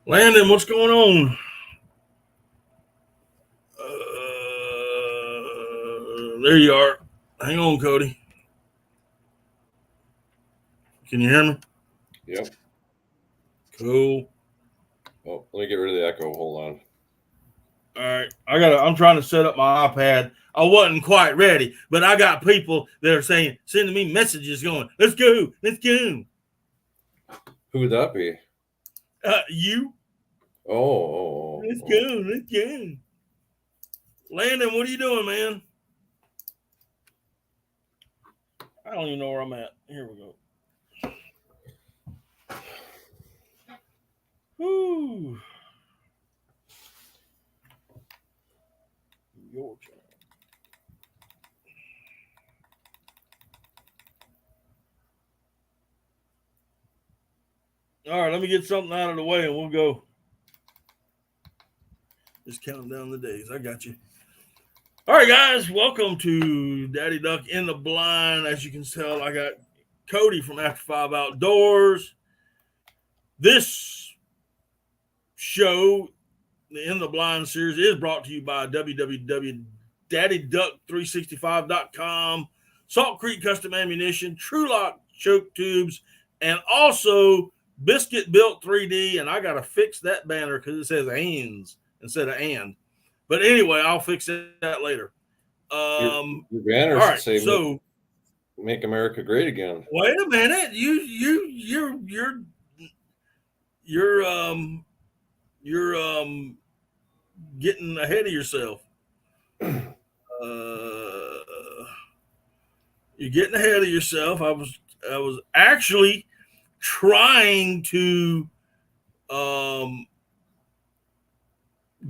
Landon, what's going on? There you are. Hang on, Cody. Can you hear me? Yep. Cool. Oh, let me get rid of the echo. Hold on. All right. I'm trying to set up my iPad. I wasn't quite ready, but I got people that are sending me messages going, let's go. Who would that be? You. Oh. Let's go. Landon, what are you doing, man? I don't even know where I'm at. Here we go. Woo. Your turn. All right, let me get something out of the way and we'll go. Just counting down the days. I got you. All right, guys, welcome to Daddy Duck in the Blind. As you can tell, I got Cody from After 5 Outdoors. This show, the In the Blind series, is brought to you by www.daddyduck365.com, Salt Creek Custom Ammunition, True Lock Choke Tubes, and also Biscuit Built 3D. And I got to fix that banner because it says ANS instead of and. But anyway, I'll fix that later. Your banner all should right, say so "Make America Great Again." wait a minute, you're getting ahead of yourself. You're getting ahead of yourself. I was actually trying to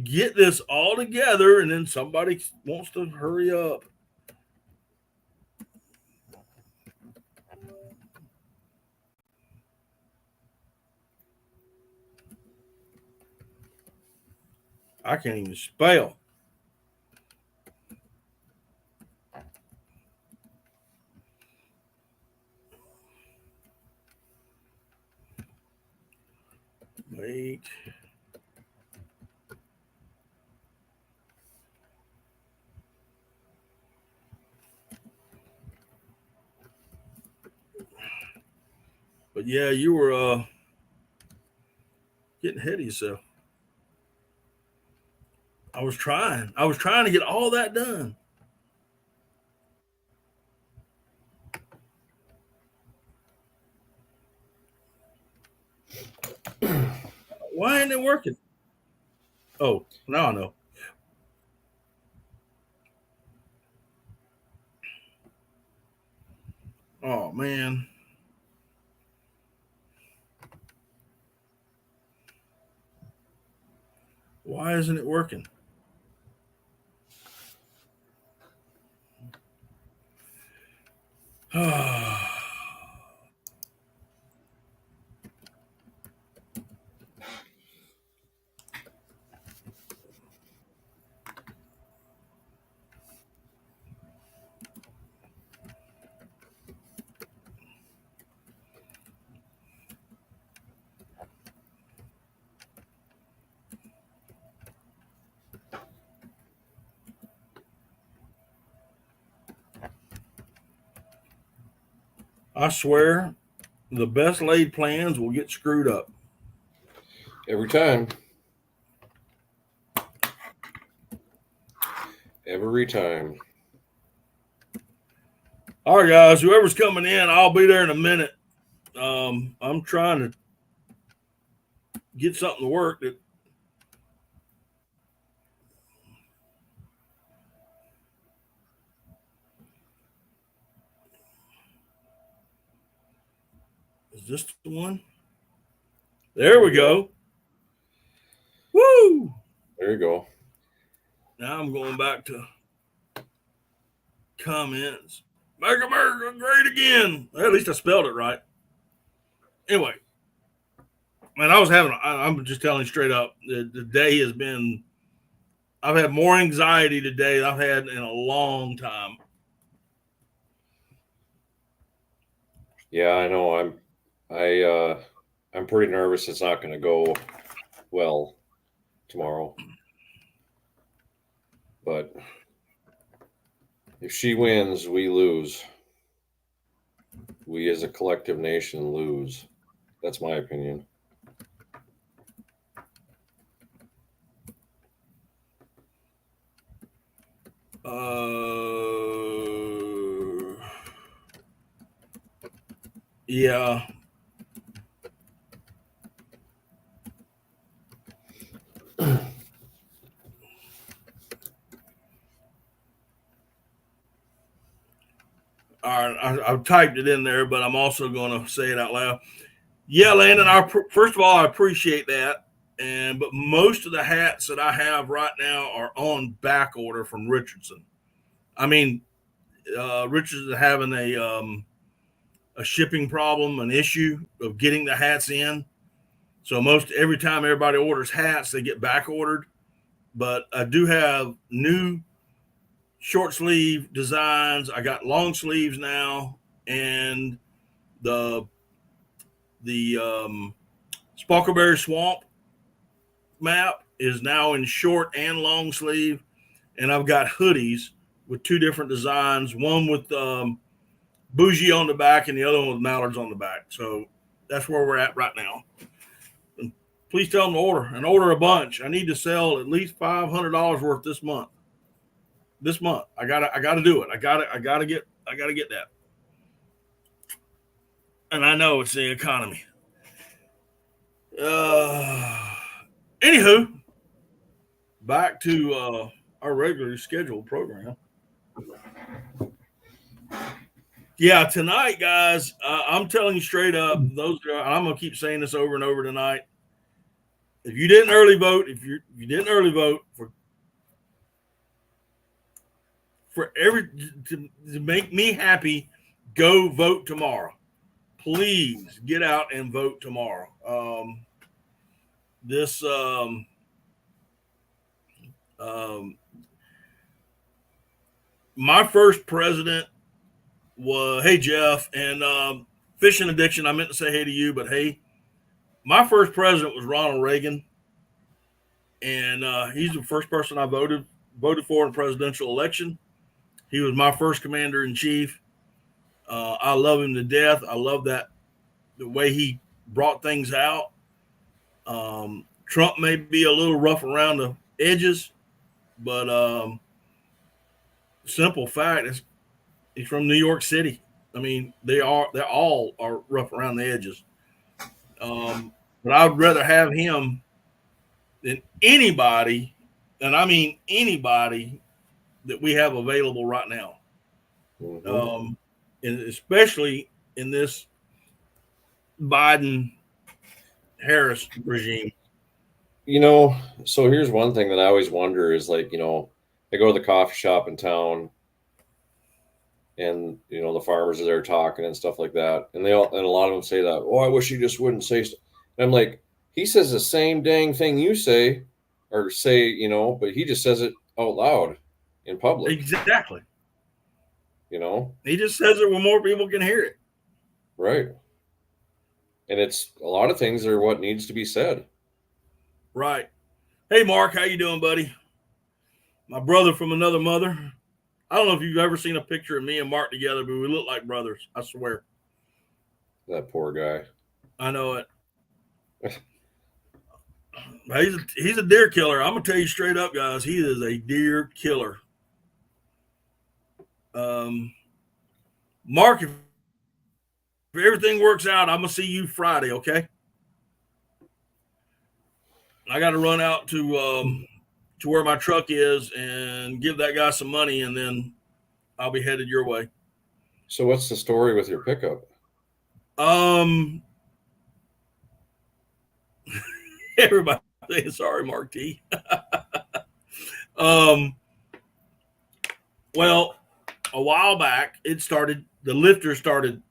get this all together, and then somebody wants to hurry up. I can't even spell. Wait. But yeah, you were getting ahead of yourself. I was trying to get all that done. Why ain't it working? Oh, now I know. Oh man. Why isn't it working? I swear, the best laid plans will get screwed up. Every time. Every time. All right, guys, whoever's coming in, I'll be there in a minute. I'm trying to get something to work that is this the one? There we go. Woo! There you go. Now I'm going back to comments. Make America great again. At least I spelled it right. Anyway, man, I'm just telling you straight up, the day has been, I've had more anxiety today than I've had in a long time. Yeah, I know. I'm pretty nervous it's not going to go well tomorrow. But if she wins, we lose. We as a collective nation lose. That's my opinion. Yeah. All right, I've typed it in there, but I'm also going to say it out loud. Yeah, Landon. First of all, I appreciate that, but most of the hats that I have right now are on back order from Richardson. I mean, Richardson having a shipping problem, an issue of getting the hats in. So most every time everybody orders hats, they get back ordered. But I do have new short sleeve designs. I got long sleeves now, and the Sparkleberry Swamp map is now in short and long sleeve, and I've got hoodies with two different designs, one with bougie on the back and the other one with mallards on the back. So that's where we're at right now. And please tell them to order a bunch. I need to sell at least $500 worth this month. I gotta do it. I gotta get that. And I know it's the economy. Anywho, back to our regularly scheduled program. Yeah, tonight, guys, I'm telling you straight up, I'm gonna keep saying this over and over tonight. If you didn't early vote, if you didn't early vote to make me happy, go vote tomorrow. Please get out and vote tomorrow. My first president was, hey, Jeff, and fishing addiction. I meant to say hey to you, but hey, my first president was Ronald Reagan, and he's the first person I voted for in a presidential election. He was my first commander in chief. I love him to death. I love the way he brought things out. Trump may be a little rough around the edges, but simple fact is he's from New York City. I mean, they all are rough around the edges. But I would rather have him than anybody, and I mean anybody that we have available right now. Mm-hmm. And especially in this Biden Harris regime. So here's one thing that I always wonder is I go to the coffee shop in town, and the farmers are there talking and stuff like that, and a lot of them say that, oh, I wish he just wouldn't say stuff. And I'm like, he says the same dang thing you say, but he just says it out loud in public. Exactly. He just says it where more people can hear it. Right. And it's a lot of things are what needs to be said. Right. Hey, Mark, how you doing, buddy? My brother from another mother. I don't know if you've ever seen a picture of me and Mark together, but we look like brothers. I swear. That poor guy. I know it. He's a deer killer. I'm gonna tell you straight up, guys. He is a deer killer. Mark, if everything works out, I'm gonna see you Friday. Okay. I got to run out to where my truck is and give that guy some money, and then I'll be headed your way. So what's the story with your pickup? Everybody saying sorry, Mark T. Well, a while back, the lifter started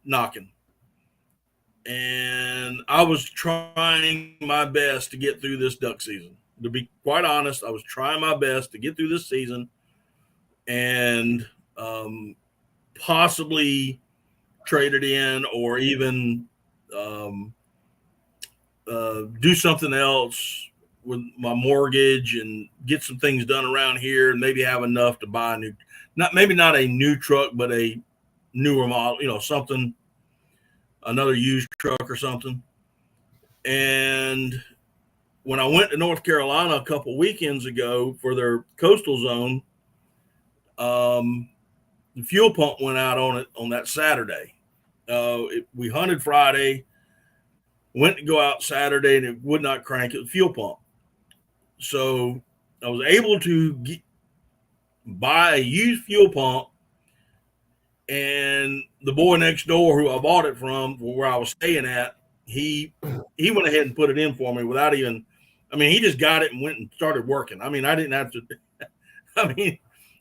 knocking. And I was trying my best to get through this duck season. To be quite honest, I was trying my best to get through this season and possibly trade it in or even do something else with my mortgage and get some things done around here, and maybe have enough to buy a new, not a new truck, but a newer model, something, another used truck or something. And when I went to North Carolina a couple weekends ago for their coastal zone, the fuel pump went out on it on that Saturday. We hunted Friday, went to go out Saturday, and it would not crank the fuel pump. So I was able to buy a used fuel pump, and the boy next door who I bought it from, where I was staying at, he went ahead and put it in for me without even. I mean, he just got it and went and started working. I mean, I didn't have to. I mean,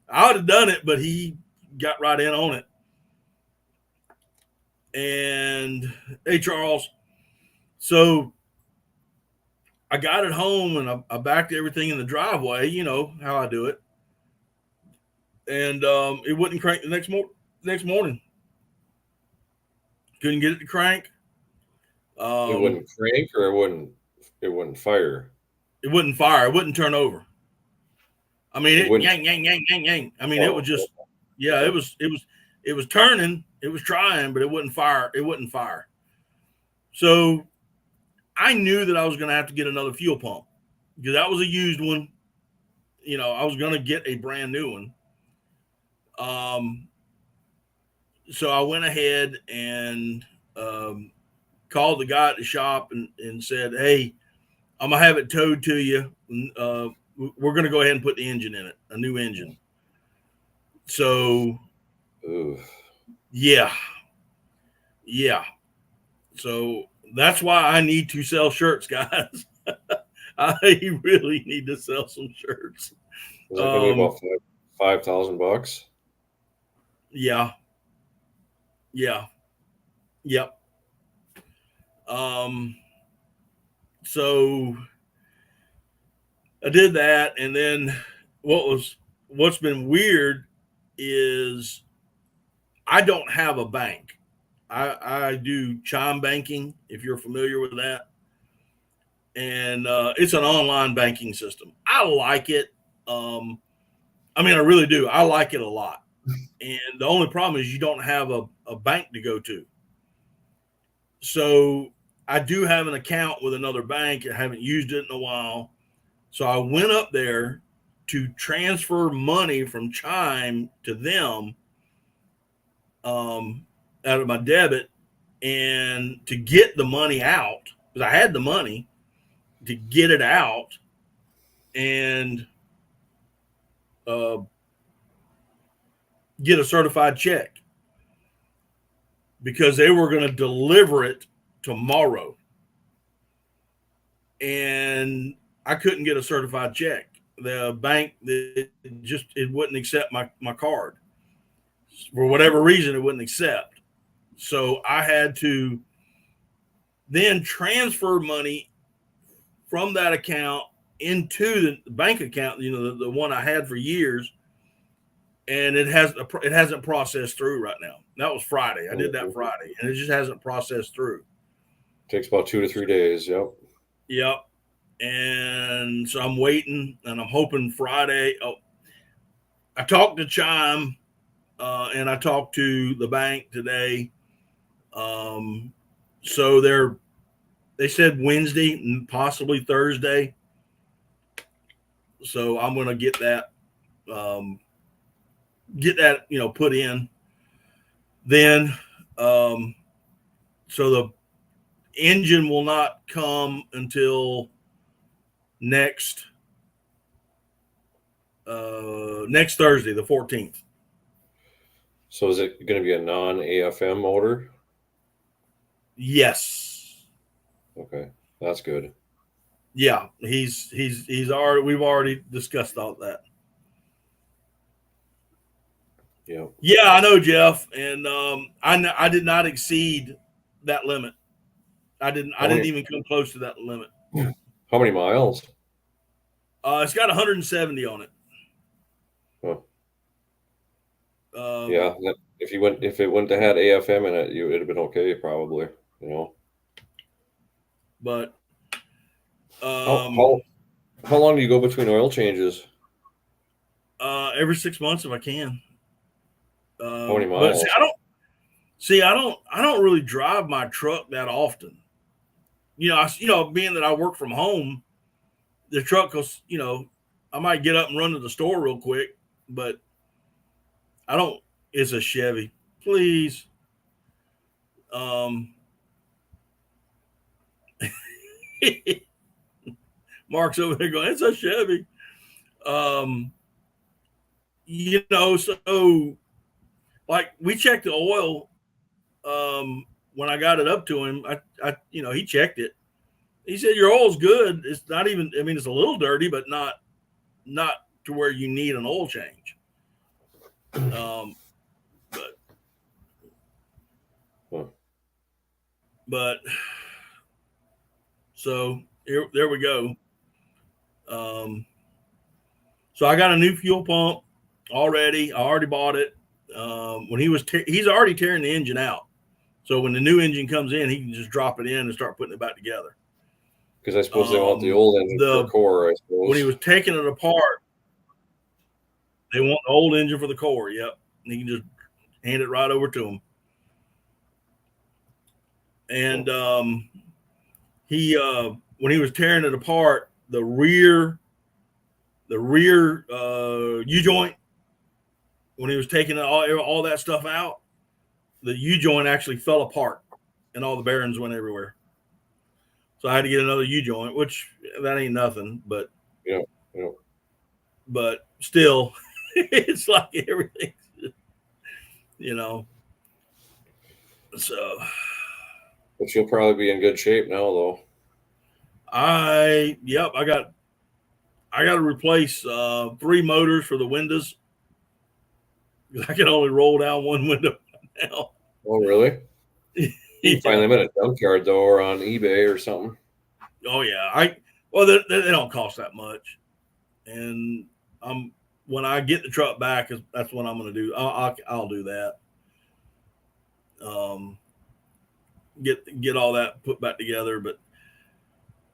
I would have done it, but he got right in on it. And hey, Charles. So I got it home and I backed everything in the driveway. You know how I do it, and it wouldn't crank the next morning. Couldn't get it to crank. It wouldn't crank, or it wouldn't fire. It wouldn't fire. It wouldn't turn over. I mean, It wouldn't. yang, yang, yang, yang, yang. I mean, it was just, yeah, it was turning. It was trying, but it wouldn't fire. It wouldn't fire. So I knew that I was going to have to get another fuel pump because that was a used one. You know, I was going to get a brand new one. So I went ahead and called the guy at the shop and said, "Hey, I'm gonna have it towed to you. We're gonna go ahead and put the engine in it, a new engine." So, Ooh. yeah. So that's why I need to sell shirts, guys. I really need to sell some shirts. Is it gonna be about $5,000? Yeah. Yep. So I did that, and then what's been weird is I don't have a bank. I do chime banking, if you're familiar with that, and it's an online banking system. I like it. I mean, I really do. I like it a lot. And the only problem is you don't have a bank to go to. So I do have an account with another bank. I haven't used it in a while. So I went up there to transfer money from Chime to them out of my debit, and to get the money out, because I had the money to get it out and get a certified check, because they were going to deliver it tomorrow. And I couldn't get a certified check. The bank, it wouldn't accept my card. For whatever reason, it wouldn't accept. So I had to then transfer money from that account into the bank account, the one I had for years. And it hasn't processed through right now. That was Friday. I did that Friday, and it just hasn't processed through. Takes about 2 to 3 days. Yep. And so I'm waiting, and I'm hoping Friday. Oh, I talked to Chime, and I talked to the bank today. So they said Wednesday, possibly Thursday. So I'm going to get that put in. Then, so the engine will not come until next Thursday, the 14th. So is it going to be a non-AFM motor? Yes. Okay, that's good. Yeah, he's already. We've already discussed all that. Yeah. Yeah, I know, Jeff, and I did not exceed that limit. I didn't even come close to that limit. How many miles? It's got 170 on it. Huh. Yeah, if it wouldn't have had AFM in it, it'd have been okay, probably. But How long do you go between oil changes? Every 6 months if I can. How many But miles? I don't really drive my truck that often. Being that I work from home, the truck goes, I might get up and run to the store real quick, but I don't. It's a Chevy, please. Mark's over there going, it's a Chevy. So like we checked the oil. When I got it up to him, he checked it. He said your oil's good. It's not even. I mean, it's a little dirty, but not to where you need an oil change. But so there we go. So I got a new fuel pump already. I already bought it. When he's already tearing the engine out. So when the new engine comes in, he can just drop it in and start putting it back together. Because I suppose they want the old engine for the core, I suppose. When he was taking it apart, they want the old engine for the core. Yep. And he can just hand it right over to him. And when he was tearing it apart, the rear U-joint, when he was taking all that stuff out, the U-joint actually fell apart and all the bearings went everywhere. So I had to get another U-joint, which that ain't nothing, but but still, it's like everything, So. But you'll probably be in good shape now, though. I got to replace 3 motors for the windows. I can only roll down one window now. Oh, really? You can find them at a junkyard, though, or on eBay or something. Oh yeah, they don't cost that much, and when I get the truck back, that's what I'm going to do. I'll do that. Get all that put back together, but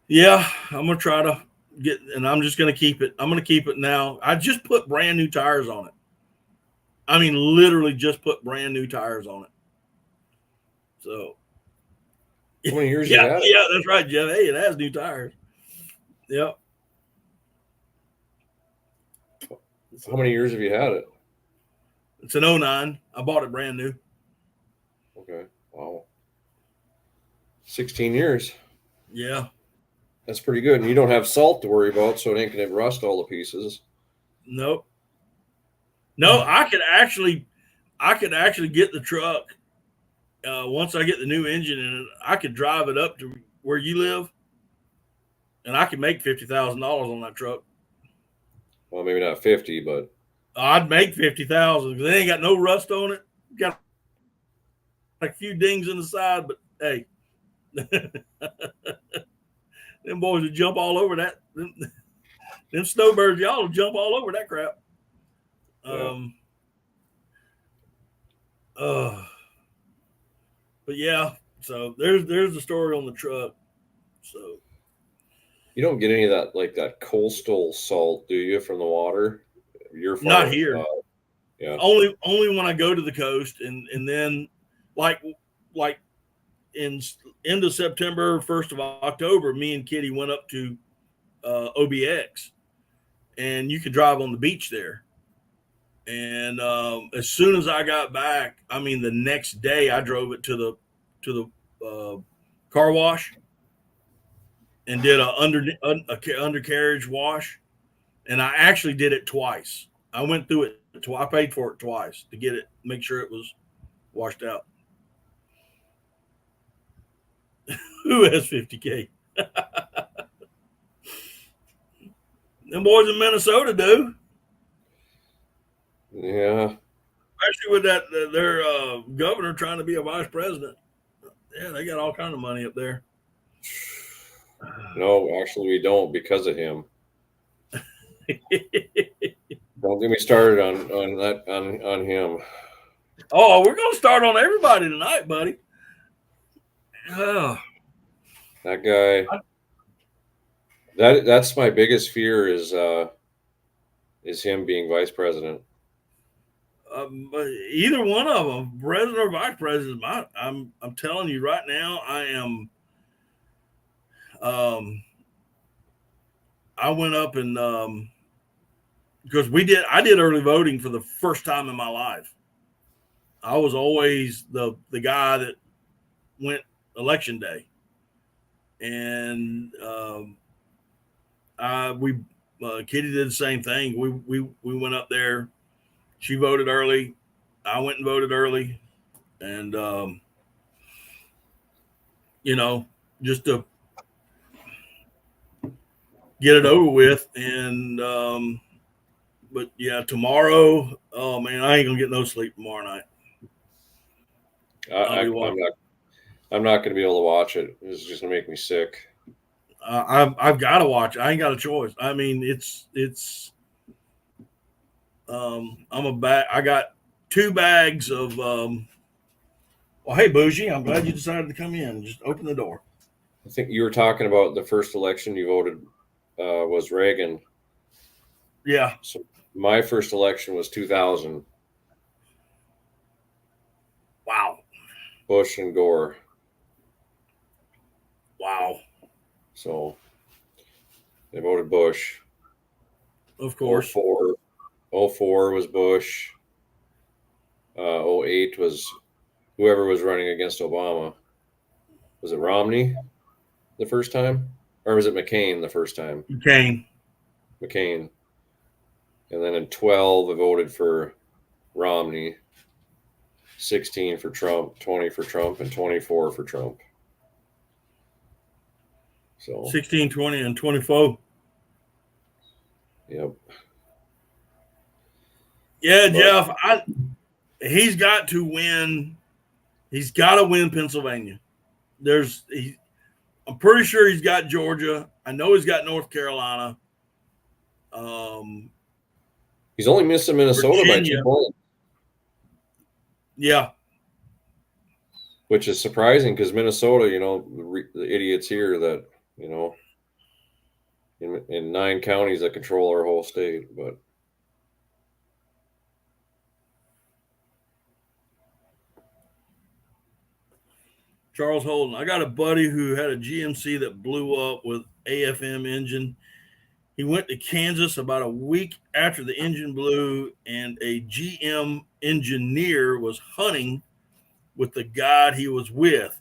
yeah, I'm gonna try to get, and I'm just gonna keep it. I'm gonna keep it now. I just put brand new tires on it. I mean, literally just put brand new tires on it. So, how many years you had it? Yeah, that's right, Jeff. Hey, it has new tires. Yep. How many years have you had it? It's an 09. I bought it brand new. Okay. Wow. 16 years. Yeah. That's pretty good. And you don't have salt to worry about, so it ain't going to rust all the pieces. Nope. No, I could actually get the truck once I get the new engine in it. I could drive it up to where you live, and I could make $50,000 on that truck. Well, maybe not 50, but I'd make 50,000 because they ain't got no rust on it. Got a few dings in the side, but hey, them boys would jump all over that. Them snowbirds, y'all will jump all over that crap. But yeah, so there's the story on the truck. So you don't get any of that, like that coastal salt, do you, from the water? You're not here. Yeah. Only when I go to the coast, and then like in end of September, 1st of October, me and Kitty went up to OBX, and you could drive on the beach there. And as soon as I got back, I mean, the next day I drove it to the car wash and did a undercarriage wash, and I actually did it twice. I went through it twice. I paid for it twice to get it, make sure it was washed out. Who has 50K? Them boys in Minnesota do. Yeah. Especially with their governor trying to be a vice president. Yeah, they got all kind of money up there. No, actually, we don't because of him. Don't get me started on him. Oh, we're gonna start on everybody tonight, buddy. Oh. That guy. That's my biggest fear is him being vice president. Either one of them, president or vice president. I'm telling you right now, I am. I went up and because I did early voting for the first time in my life. I was always the guy that went election day, and Kitty did the same thing. We went up there. She voted early. I went and voted early, and just to get it over with. And but yeah, tomorrow, oh man, I ain't gonna get no sleep tomorrow night. I'm not going to be able to watch it. It's just going to make me sick. I've got to watch. I ain't got a choice. I mean, it's. I got 2 bags of. Well, hey, Bougie, I'm glad you decided to come in. Just open the door. I think you were talking about the first election you voted was Reagan. Yeah. So my first election was 2000. Wow. Bush and Gore. Wow. So they voted Bush. Of course. 04 was Bush. 08 was whoever was running against Obama. Was it Romney the first time? Or was it McCain the first time? McCain. And then in 12, I voted for Romney. 16 for Trump, 20 for Trump, and 24 for Trump. So 16, 20, and 24. Yep. Yeah, Jeff. He's got to win. He's got to win Pennsylvania. I'm pretty sure he's got Georgia. I know he's got North Carolina. He's only missing Minnesota Virginia. by 2 points. Yeah. Which is surprising because Minnesota, the idiots here that, in 9 counties that control our whole state, but Charles Holden. I got a buddy who had a GMC that blew up with AFM engine. He went to Kansas about a week after the engine blew, and a GM engineer was hunting with the guy he was with.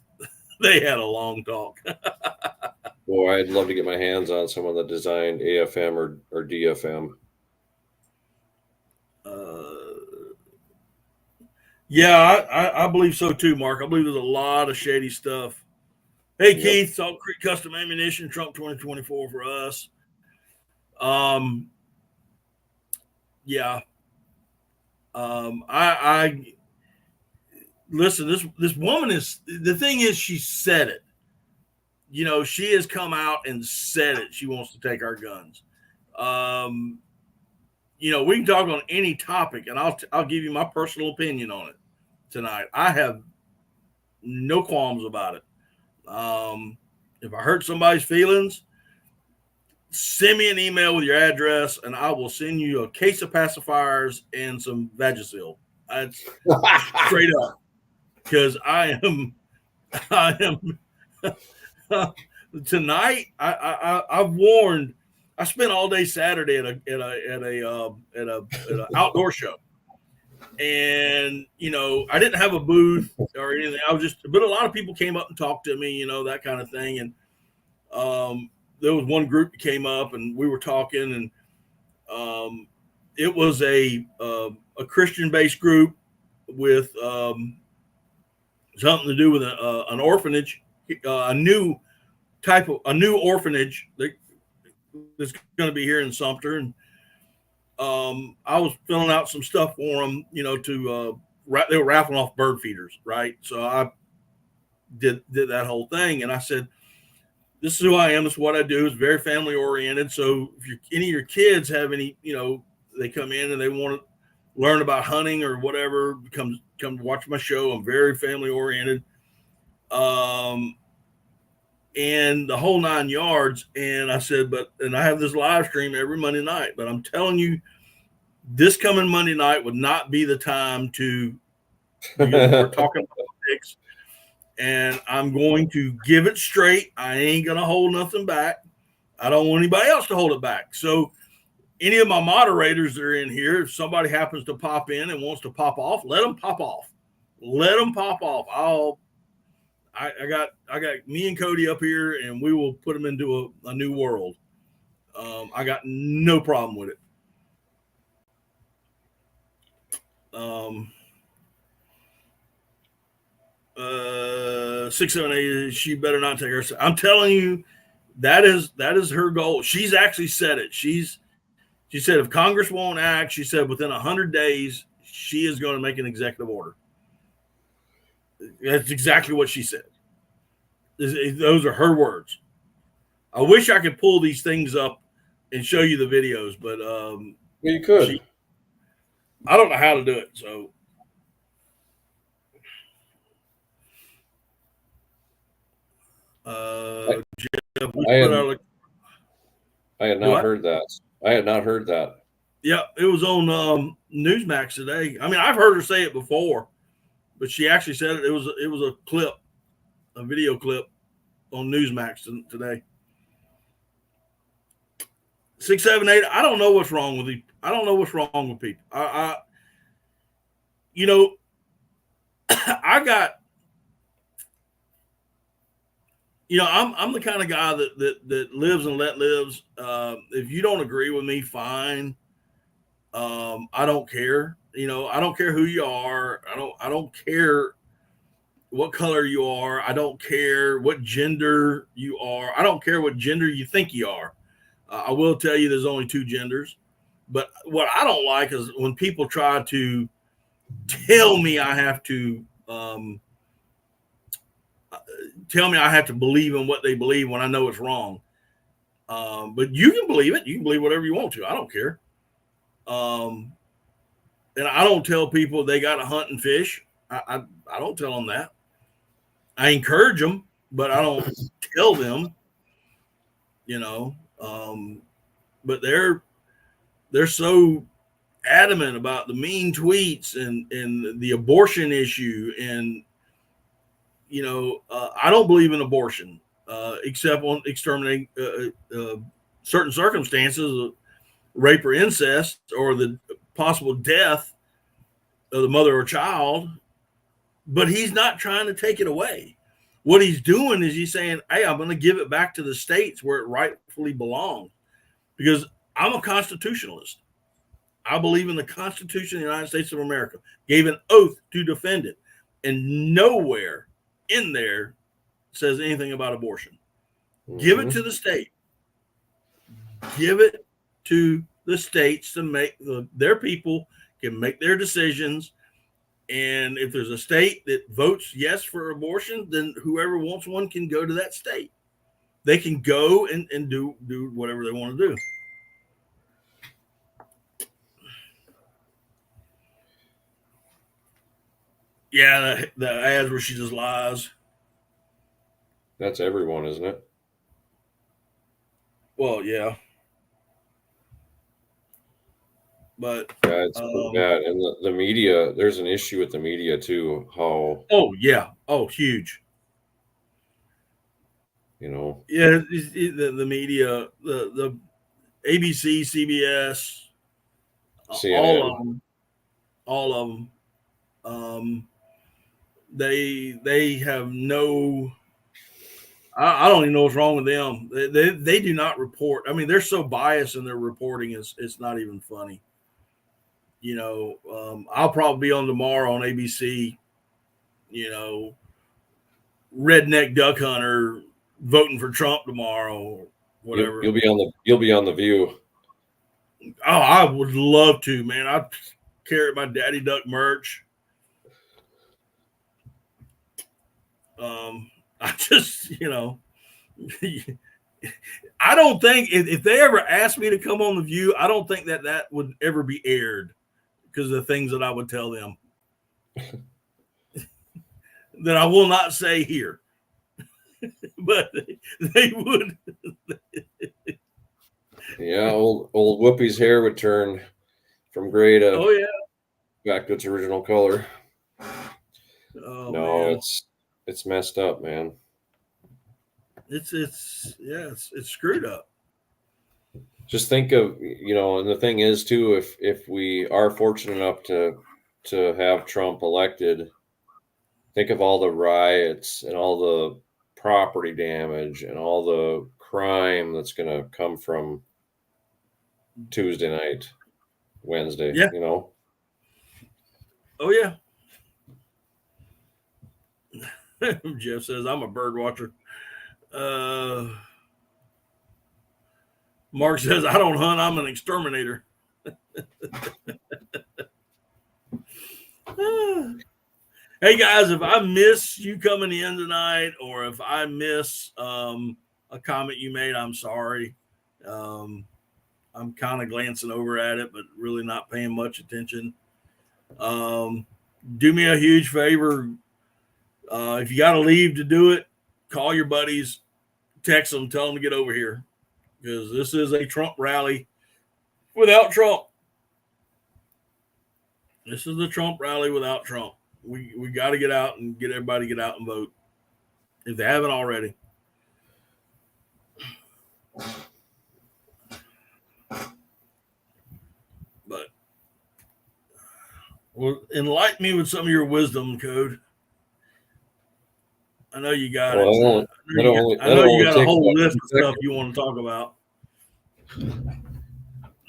They had a long talk. Boy, I'd love to get my hands on someone that designed AFM or DFM. Yeah, I believe so too, Mark. I believe there's a lot of shady stuff. Hey, Yep. Keith, Salt Creek Custom Ammunition, Trump 2024 for us. Yeah. I listen. This woman is, the thing is, she said it. She has come out and said it. She wants to take our guns. We can talk on any topic, and I'll give you my personal opinion on it tonight. I have no qualms about it. If I hurt somebody's feelings, send me an email with your address, and I will send you a case of pacifiers and some Vagisil. That's straight up, because I am tonight. I've warned. I spent all day Saturday at a outdoor show, and I didn't have a booth or anything. But a lot of people came up and talked to me, that kind of thing. And there was one group that came up, and we were talking, and it was a Christian-based group with something to do with an orphanage, a new orphanage that's going to be here in Sumter. And I was filling out some stuff for them, they were raffling off bird feeders, right? So I did that whole thing, and I said, this is who I am. This is what I do. It's very family oriented. So if any of your kids have any, they come in and they want to learn about hunting or whatever, come watch my show. I'm very family oriented. and the whole 9 yards. And I said, and I have this live stream every Monday night, but I'm telling you, this coming Monday night would not be the time to, because we're talking politics, and I'm going to give it straight. I ain't going to hold nothing back. I don't want anybody else to hold it back. So any of my moderators that are in here, if somebody happens to pop in and wants to pop off, let them pop off. Let them pop off. I got me and Cody up here, and we will put them into a new world. I got no problem with it. 678. She better not take her. I'm telling you, that is her goal. She's actually said it. She said if Congress won't act, she said within 100 days she is going to make an executive order. That's exactly what she said. Those are her words. I wish I could pull these things up and show you the videos, but you could. I don't know how to do it. So Jeff, I had not heard that. I had not heard that. Yeah, it was on Newsmax today. I mean, I've heard her say it before, but she actually said it. It was a clip, a video clip on Newsmax today. 678. I don't know what's wrong with you. I don't know what's wrong with people. I got. I'm the kind of guy that lives and let lives. If you don't agree with me, fine. I don't care. I don't care who you are. I don't care what color you are. I don't care what gender you are. I don't care what gender you think you are. I will tell you there's only 2 genders. But what I don't like is when people try to tell me I have to believe in what they believe when I know it's wrong. But you can believe it. You can believe whatever you want to. I don't care. And I don't tell people they got to hunt and fish. I don't tell them that. I encourage them, but I don't tell them, but they're so adamant about the mean tweets and the abortion issue. And, I don't believe in abortion, except on exterminating certain circumstances, rape or incest, or the possible death of the mother or child. But he's not trying to take it away. What he's doing is he's saying, hey, I'm going to give it back to the states where it rightfully belongs, because I'm a constitutionalist. I believe in the Constitution of the United States of America, gave an oath to defend it. And nowhere in there says anything about abortion. Mm-hmm. Give it to the state. Give it to the states to make their people can make their decisions. And if there's a state that votes yes for abortion, then whoever wants one can go to that state. They can go and do whatever they want to do. Yeah, the ads where she just lies. That's everyone, isn't it? Well, yeah. But yeah, it's bad. And the media, there's an issue with the media too. How? Oh yeah. Oh, huge. Yeah, the media, the ABC, CBS, CNN. all of them. They have no. I don't even know what's wrong with them. They do not report. I mean, they're so biased in their reporting. It's not even funny. I'll probably be on tomorrow on ABC. Redneck duck hunter voting for Trump tomorrow, or whatever. You'll be on the View. Oh, I would love to, man. I'd carry my Daddy Duck merch. I just, I don't think if they ever asked me to come on the View, I don't think that would ever be aired, because of the things that I would tell them that I will not say here. but they would. Yeah, old Whoopi's hair would turn from gray to Oh yeah. back to its original color. Oh No, man. it's messed up, man. It's screwed up. Just think of, and the thing is too, if we are fortunate enough to have Trump elected, think of all the riots and all the property damage and all the crime that's going to come from Tuesday night, Wednesday, Yeah. Oh yeah. Jeff says I'm a bird watcher. Mark says I don't hunt, I'm an exterminator. Hey guys, if I miss you coming in tonight, or if I miss a comment you made, I'm sorry. I'm kind of glancing over at it, but really not paying much attention. Do me a huge favor. If you got to leave to do it, call your buddies, text them, tell them to get over here, because this is a Trump rally without Trump. This is the Trump rally without Trump. We got to get out and get everybody to get out and vote if they haven't already. But well, enlighten me with some of your wisdom, Code. I know you got it. I know you got a whole list of stuff you want to talk about.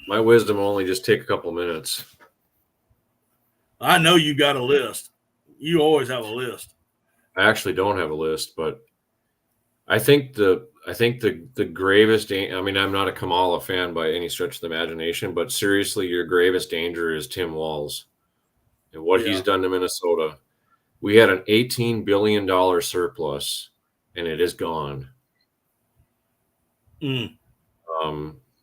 My wisdom will only just take a couple minutes. I know you got a list. You always have a list. I actually don't have a list, but I think the gravest I mean, I'm not a Kamala fan by any stretch of the imagination, but seriously, your gravest danger is Tim Walz and what he's done to Minnesota. We had an $18 billion surplus, and it is gone. The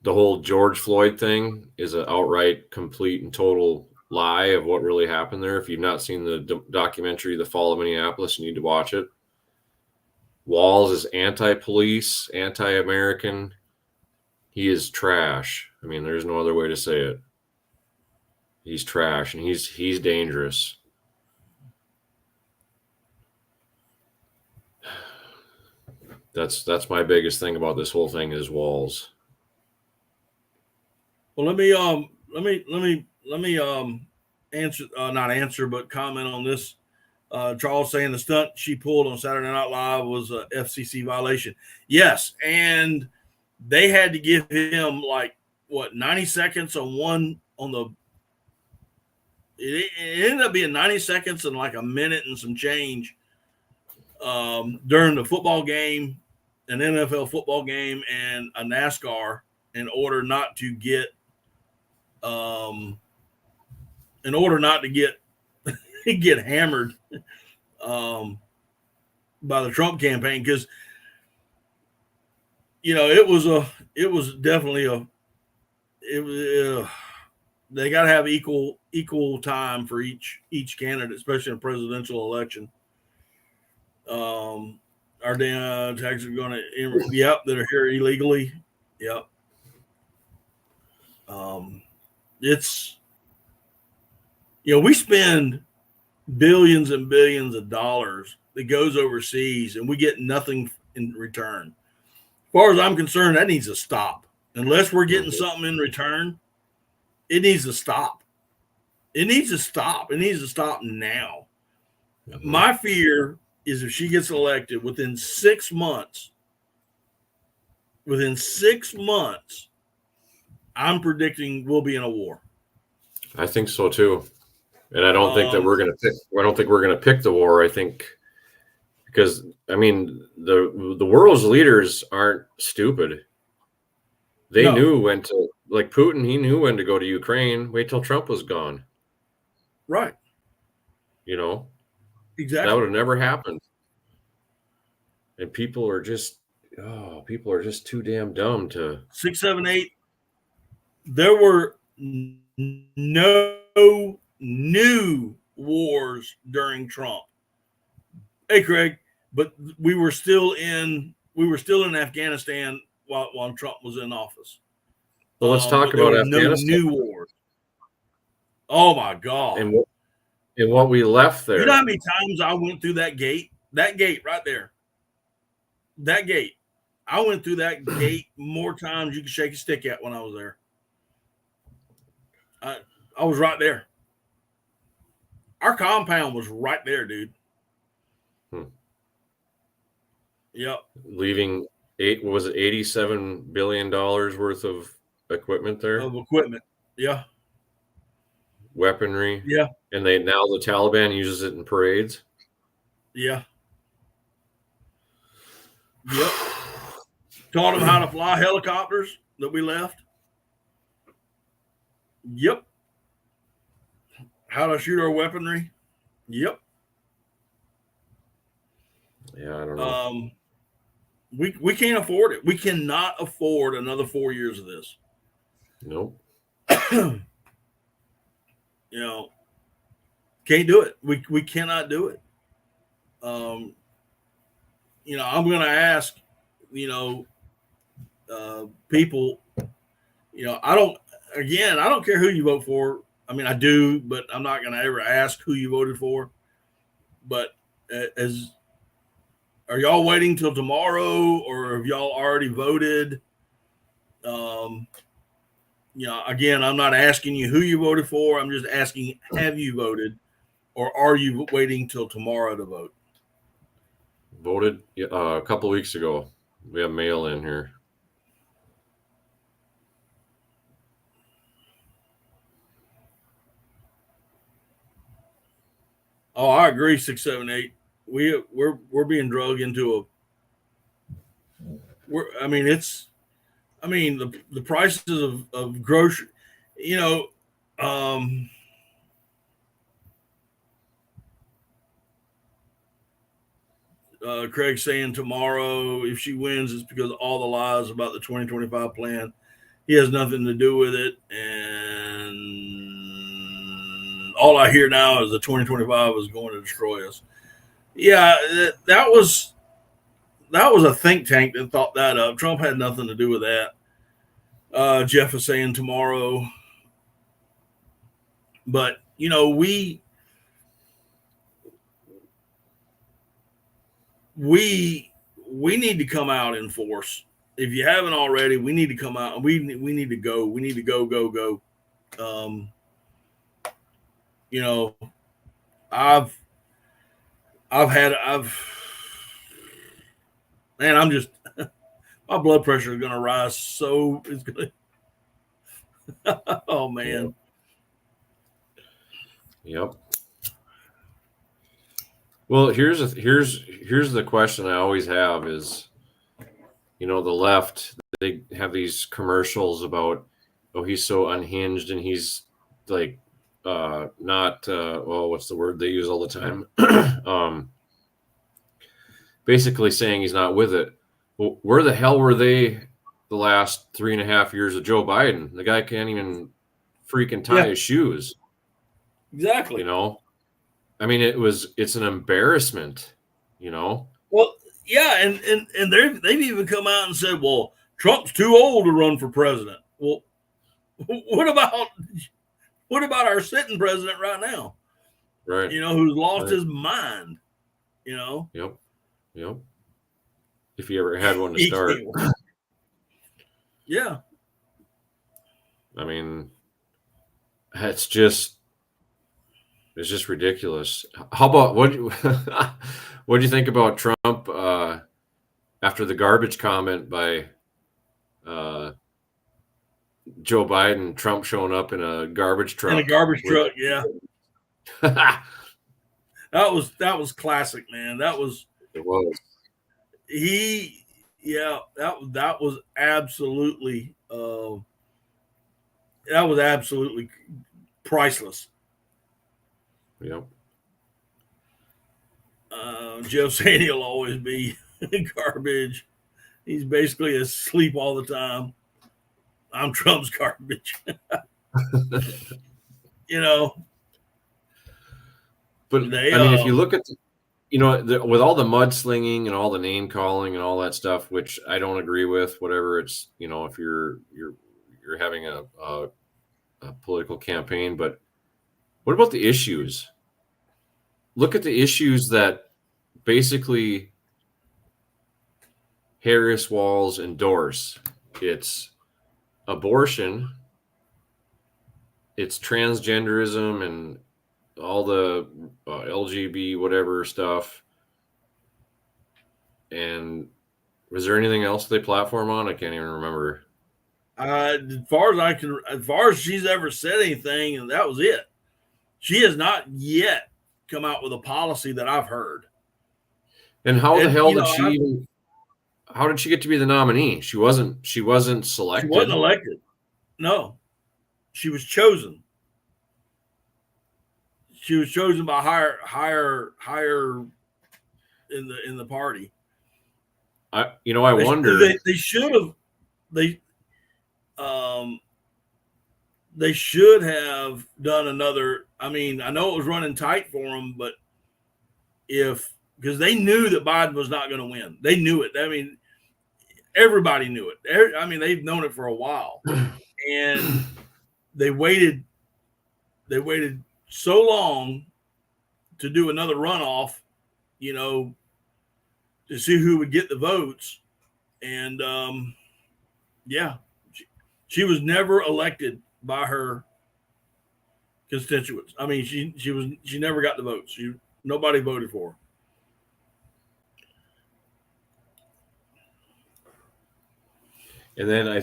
whole George Floyd thing is an outright, complete, and total lie of what really happened there. If you've not seen the documentary, The Fall of Minneapolis, you need to watch it. Walz is anti-police, anti-American. He is trash. I mean, there's no other way to say it. He's trash, and he's dangerous. That's my biggest thing about this whole thing is Walz. Well, let me not answer, but comment on this. Charles saying the stunt she pulled on Saturday Night Live was a FCC violation. Yes, and they had to give him 90 seconds on the. It ended up being 90 seconds and like a minute and some change during the football game, an NFL football game, and a NASCAR, in order not to get get hammered by the Trump campaign, because they got to have equal time for each candidate, especially in a presidential election. Our damn taxes are going to that are here illegally. Yep. It's we spend billions and billions of dollars that goes overseas, and we get nothing in return. As far as I'm concerned, that needs to stop. Unless we're getting something in return, it needs to stop. It needs to stop. It needs to stop now. Mm-hmm. My fear is if she gets elected within 6 months, I'm predicting we'll be in a war. I think so too. And I don't think that we're going to pick. I don't think we're going to pick the war. I think because I mean the world's leaders aren't stupid. They knew when to, like Putin. He knew when to go to Ukraine. Wait till Trump was gone. Right. Exactly. That would have never happened. And people are just too damn dumb to 6, 7, 8. There were no new wars during Trump. Hey, Craig, but we were still in we were still in Afghanistan while Trump was in office. Well, let's talk but there about was no Afghanistan. new wars. Oh my God! And what we left there. You know how many times I went through that gate? That gate right there. That gate. I went through that gate more times you could shake a stick at when I was there. I was right there. Our compound was right there, dude. Yep. Leaving $87 billion worth of equipment there? Of equipment. Yeah. Weaponry. Yeah. And now the Taliban uses it in parades. Yeah. Yep. Taught them how to fly helicopters that we left. Yep. How to shoot our weaponry. Yep. Yeah, I don't know. We can't afford it. We cannot afford another 4 years of this. Nope. You know, can't do it. We cannot do it. You know, I'm going to ask, you know, people, you know, I don't care who you vote for. I mean, I do, but I'm not going to ever ask who you voted for. But are y'all waiting till tomorrow, or have y'all already voted? You know, again, I'm not asking you who you voted for. I'm just asking, have you voted, or are you waiting till tomorrow to vote? Voted a couple of weeks ago. We have mail in here. Oh, I agree. 6, 7, 8. We're being drugged into the prices of grocery, you know, Craig saying tomorrow, if she wins, it's because of all the lies about the 2025 plan. He has nothing to do with it. And all I hear now is the 2025 is going to destroy us. Yeah, that was a think tank that thought that up. Trump had nothing to do with that. Jeff is saying tomorrow. But, you know, we need to come out in force. If you haven't already, we need to come out. We need to go. We need to go. You know, I'm just my blood pressure is going to rise. So it's going to. Oh man. Yep. Well, here's the question I always have is, you know, the left, they have these commercials about, oh, he's so unhinged and he's like not what's the word they use all the time? Basically saying he's not with it. Well, where the hell were they the last 3.5 years of Joe Biden? The guy can't even freaking tie his shoes. Exactly. You know, I mean, it's an embarrassment, you know? Well, yeah. And they've even come out and said, well, Trump's too old to run for president. Well, what about our sitting president right now? Right. You know, who's lost his mind, you know? Yep. If he ever had one to start. Yeah. I mean, it's just ridiculous. How about what do you think about Trump after the garbage comment by Joe Biden? Trump showing up in a garbage truck. In a garbage truck, yeah. That was classic, man. It was. That was absolutely priceless. Yep. Jeff saying he'll always be garbage. He's basically asleep all the time. I'm Trump's garbage. You know. But I mean, if you look at with all the mudslinging and all the name calling and all that stuff, which I don't agree with. Whatever it's, if you're having a political campaign, but what about the issues? Look at the issues that basically Harris Walls endorse. It's abortion, it's transgenderism and all the LGB whatever stuff. And was there anything else they platform on? I can't even remember. As far as she's ever said anything, and that was it. She has not yet come out with a policy that I've heard. And how the hell did she how did she get to be the nominee? She wasn't selected. She wasn't elected. No. She was chosen. She was chosen by higher in the party. I wonder. They should have done another. I mean, I know it was running tight for them, but because they knew that Biden was not going to win. They knew it. I mean, everybody knew it. I mean, they've known it for a while, and they waited so long to do another runoff, to see who would get the votes. And she was never elected by her constituents. I mean, she never got the votes. Nobody voted for her. And then I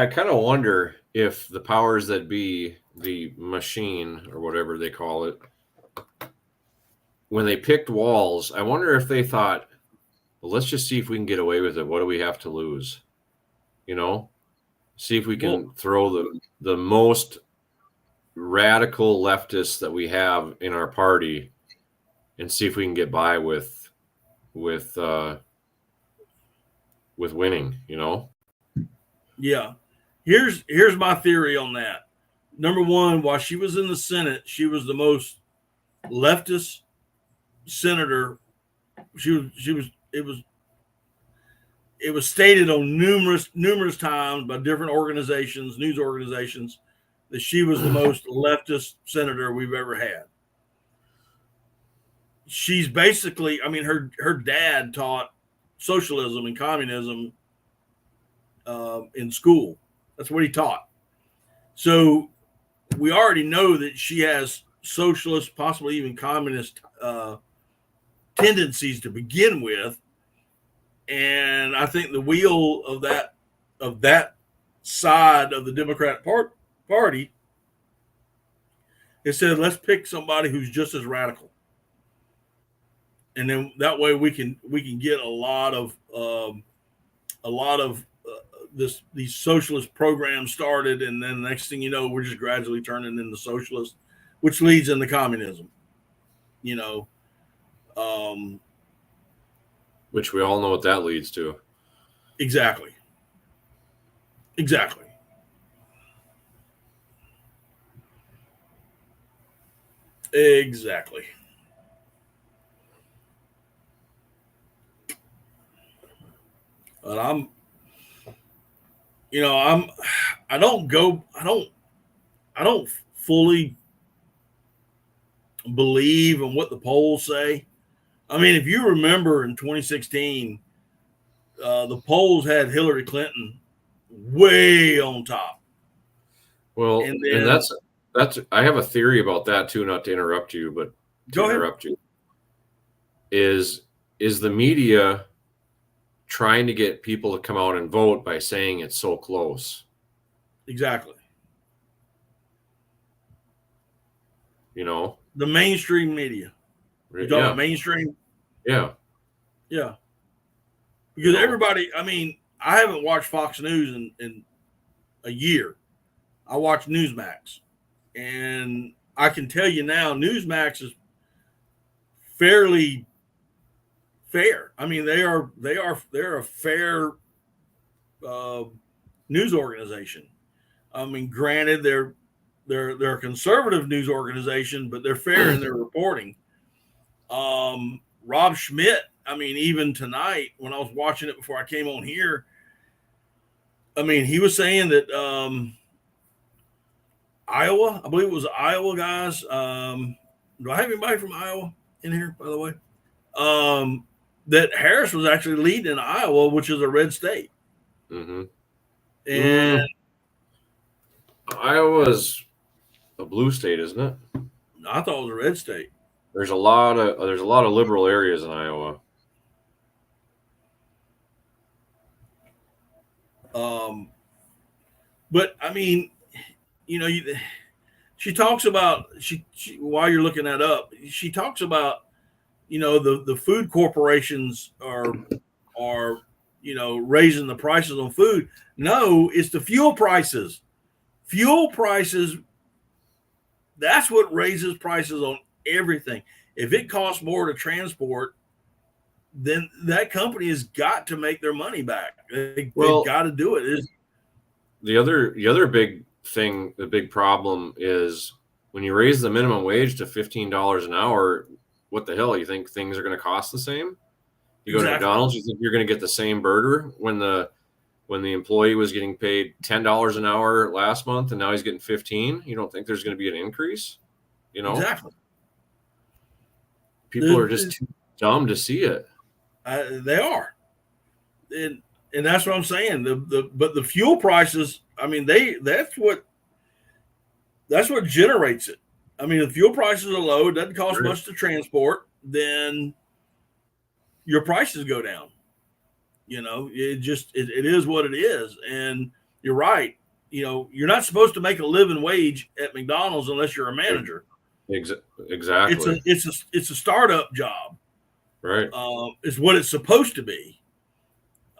kind of wonder if the powers that be, the machine or whatever they call it, when they picked Walls, I wonder if they thought, well, let's just see if we can get away with it. What do we have to lose? See if we can throw the most radical leftists that we have in our party and see if we can get by with winning, Yeah. Here's my theory on that. Number one, while she was in the Senate, she was the most leftist senator. It was stated on numerous times by different organizations, news organizations, that she was the most leftist senator we've ever had. She's basically, I mean, her dad taught socialism and communism in school. That's what he taught. So we already know that she has socialist, possibly even communist tendencies to begin with. And I think the wheel of that side of the Democrat Party, it said, let's pick somebody who's just as radical. And then that way we can get a lot of these socialist programs started, and then the next thing you know, we're just gradually turning into socialist, which leads into communism. Which we all know what that leads to. Exactly. But I don't fully believe in what the polls say. I mean, if you remember in 2016, the polls had Hillary Clinton way on top. Well, and that's I have a theory about that too, not to interrupt you, but to interrupt you. Is the media trying to get people to come out and vote by saying it's so close? Exactly. The mainstream media. You're talking about mainstream? Yeah. Yeah. Because everybody, I mean, I haven't watched Fox News in a year. I watch Newsmax. And I can tell you now, Newsmax is fairly fair. I mean, they're a fair news organization. I mean, granted, they're a conservative news organization, but they're fair in their reporting. Rob Schmidt, I mean, even tonight when I was watching it before I came on here, I mean, he was saying that Iowa, I believe it was Iowa guys. Do I have anybody from Iowa in here, by the way? That Harris was actually leading in Iowa, which is a red state. Mm-hmm. And Iowa's a blue state, isn't it? I thought it was a red state. There's a lot of liberal areas in Iowa. But I mean, you know, she talks about she while you're looking that up, she talks about, you know, the food corporations are you know, raising the prices on food. No, it's the fuel prices. Fuel prices, that's what raises prices on everything. If it costs more to transport, then that company has got to make their money back. They've got to do it. The other big thing, the big problem is when you raise the minimum wage to $15 an hour, what the hell? You think things are going to cost the same? You go to McDonald's, you think you're going to get the same burger when the employee was getting paid $10 an hour last month and now he's getting 15? You don't think there's going to be an increase? You know, exactly. People are just too dumb to see it. They are, and that's what I'm saying. But the fuel prices, I mean, that's what generates it. I mean, if fuel prices are low, it doesn't cost much to transport, then your prices go down. You know, it is what it is. And you're right. You know, you're not supposed to make a living wage at McDonald's unless you're a manager. Exactly. It's a startup job. Right. It's what it's supposed to be.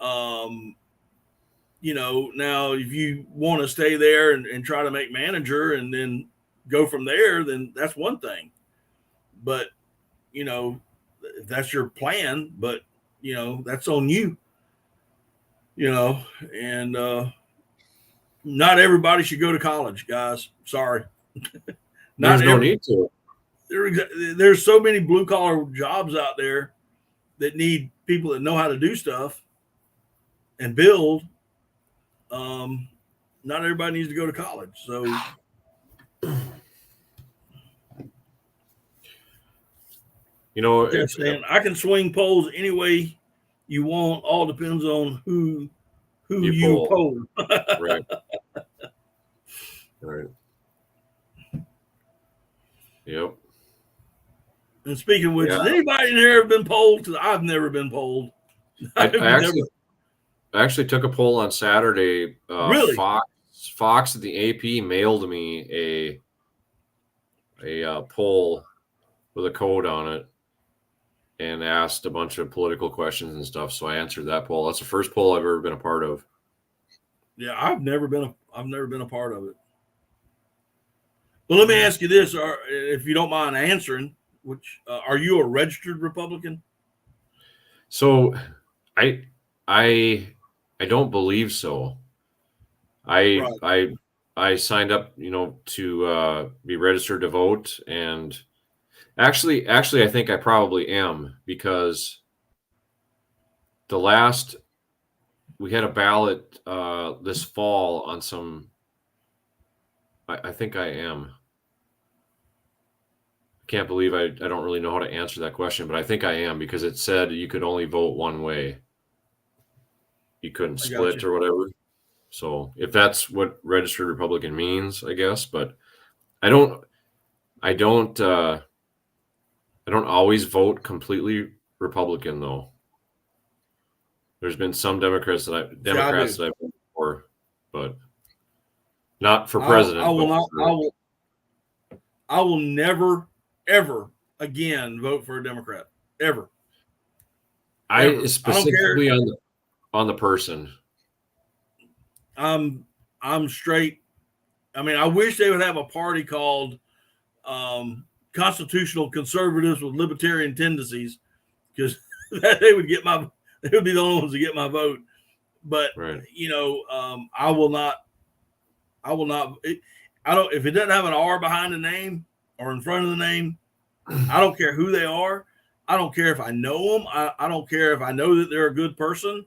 You know, now if you want to stay there and try to make manager and then go from there, then that's one thing. But, you know, if that's your plan, but, you know, that's on you. You know, and not everybody should go to college, guys. Sorry. There's no need to. There's so many blue collar jobs out there that need people that know how to do stuff and build. Not everybody needs to go to college. So, you know, I can swing polls any way you want. All depends on who you poll. Right. Right. Yep. And speaking of which, has anybody in here ever been polled? Because I've never been polled. I actually took a poll on Saturday. Really? Fox at the AP mailed me a poll with a code on it and asked a bunch of political questions and stuff. So I answered that poll. That's the first poll I've ever been a part of. Yeah, I've never been a part of it. Well, let me ask you this: if you don't mind answering, which are you a registered Republican? So, I don't believe so. I signed up, you know, to be registered to vote, and actually, I think I probably am, because we had a ballot this fall on some. I think I am. I can't believe I don't really know how to answer that question, but I think I am, because it said you could only vote one way. You couldn't split or whatever. So if that's what registered Republican means, I guess, but I don't always vote completely Republican, though. There's been some Democrats that I've voted for, but not for president. I will never, ever again vote for a Democrat. Ever. Specifically on the person. I'm straight. I mean, I wish they would have a party called Constitutional Conservatives with Libertarian Tendencies, because they would be the only ones to get my vote. But you know, I will not. If it doesn't have an R behind the name or in front of the name, I don't care who they are. I don't care if I know them. I don't care if I know that they're a good person.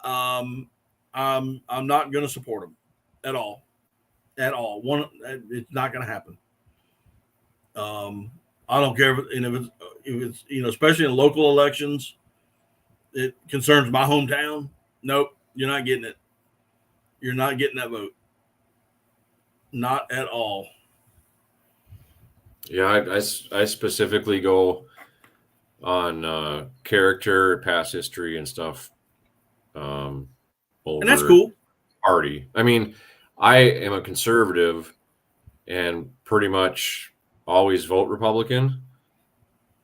I'm not going to support them at all. At all. It's not going to happen. I don't care if it's especially in local elections, it concerns my hometown. Nope, you're not getting it. You're not getting that vote. Not at all. Yeah, I specifically go on character, past history, and stuff. Over And that's cool. Party. I mean, I am a conservative and pretty much always vote Republican,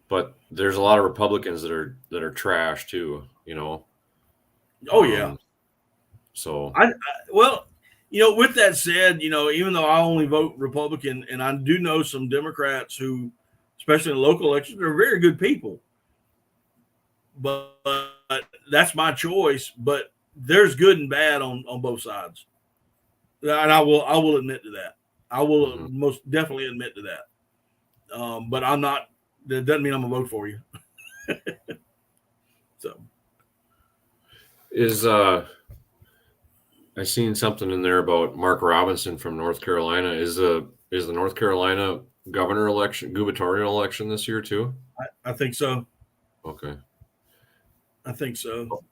but there's a lot of Republicans that are trash too. Oh yeah. So with that said, even though I only vote Republican, and I do know some Democrats who, especially in local elections, are very good people. But that's my choice. But there's good and bad on both sides, and I will admit to that. I will most definitely admit to that. But I'm not. That doesn't mean I'm gonna vote for you. So I seen something in there about Mark Robinson from North Carolina. Is the North Carolina gubernatorial election this year too? I think so. Okay. I think so.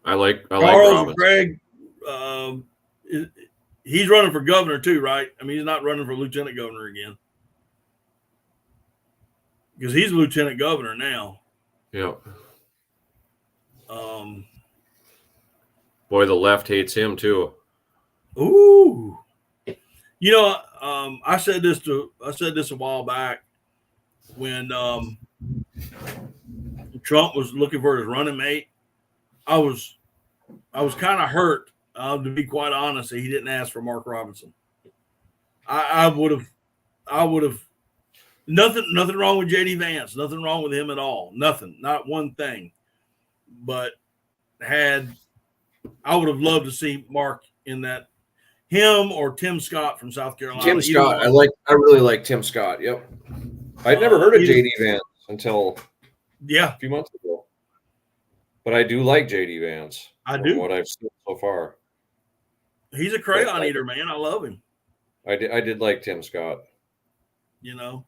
I like Charles Robinson. Craig. He's running for governor too, right? I mean, he's not running for lieutenant governor again because he's lieutenant governor now. Yeah. Boy, the left hates him too. Ooh. I said this a while back when Trump was looking for his running mate. I was kind of hurt, to be quite honest, that he didn't ask for Mark Robinson. I would have nothing wrong with JD Vance, nothing wrong with him at all, nothing, not one thing. But I would have loved to see Mark in that, him or Tim Scott from South Carolina. Tim Scott, I really like Tim Scott. Yep, I'd never heard of JD Vance until a few months ago. But I do like JD Vance. I do. What I've seen so far. He's a crayon eater, man. I love him. I did like Tim Scott. If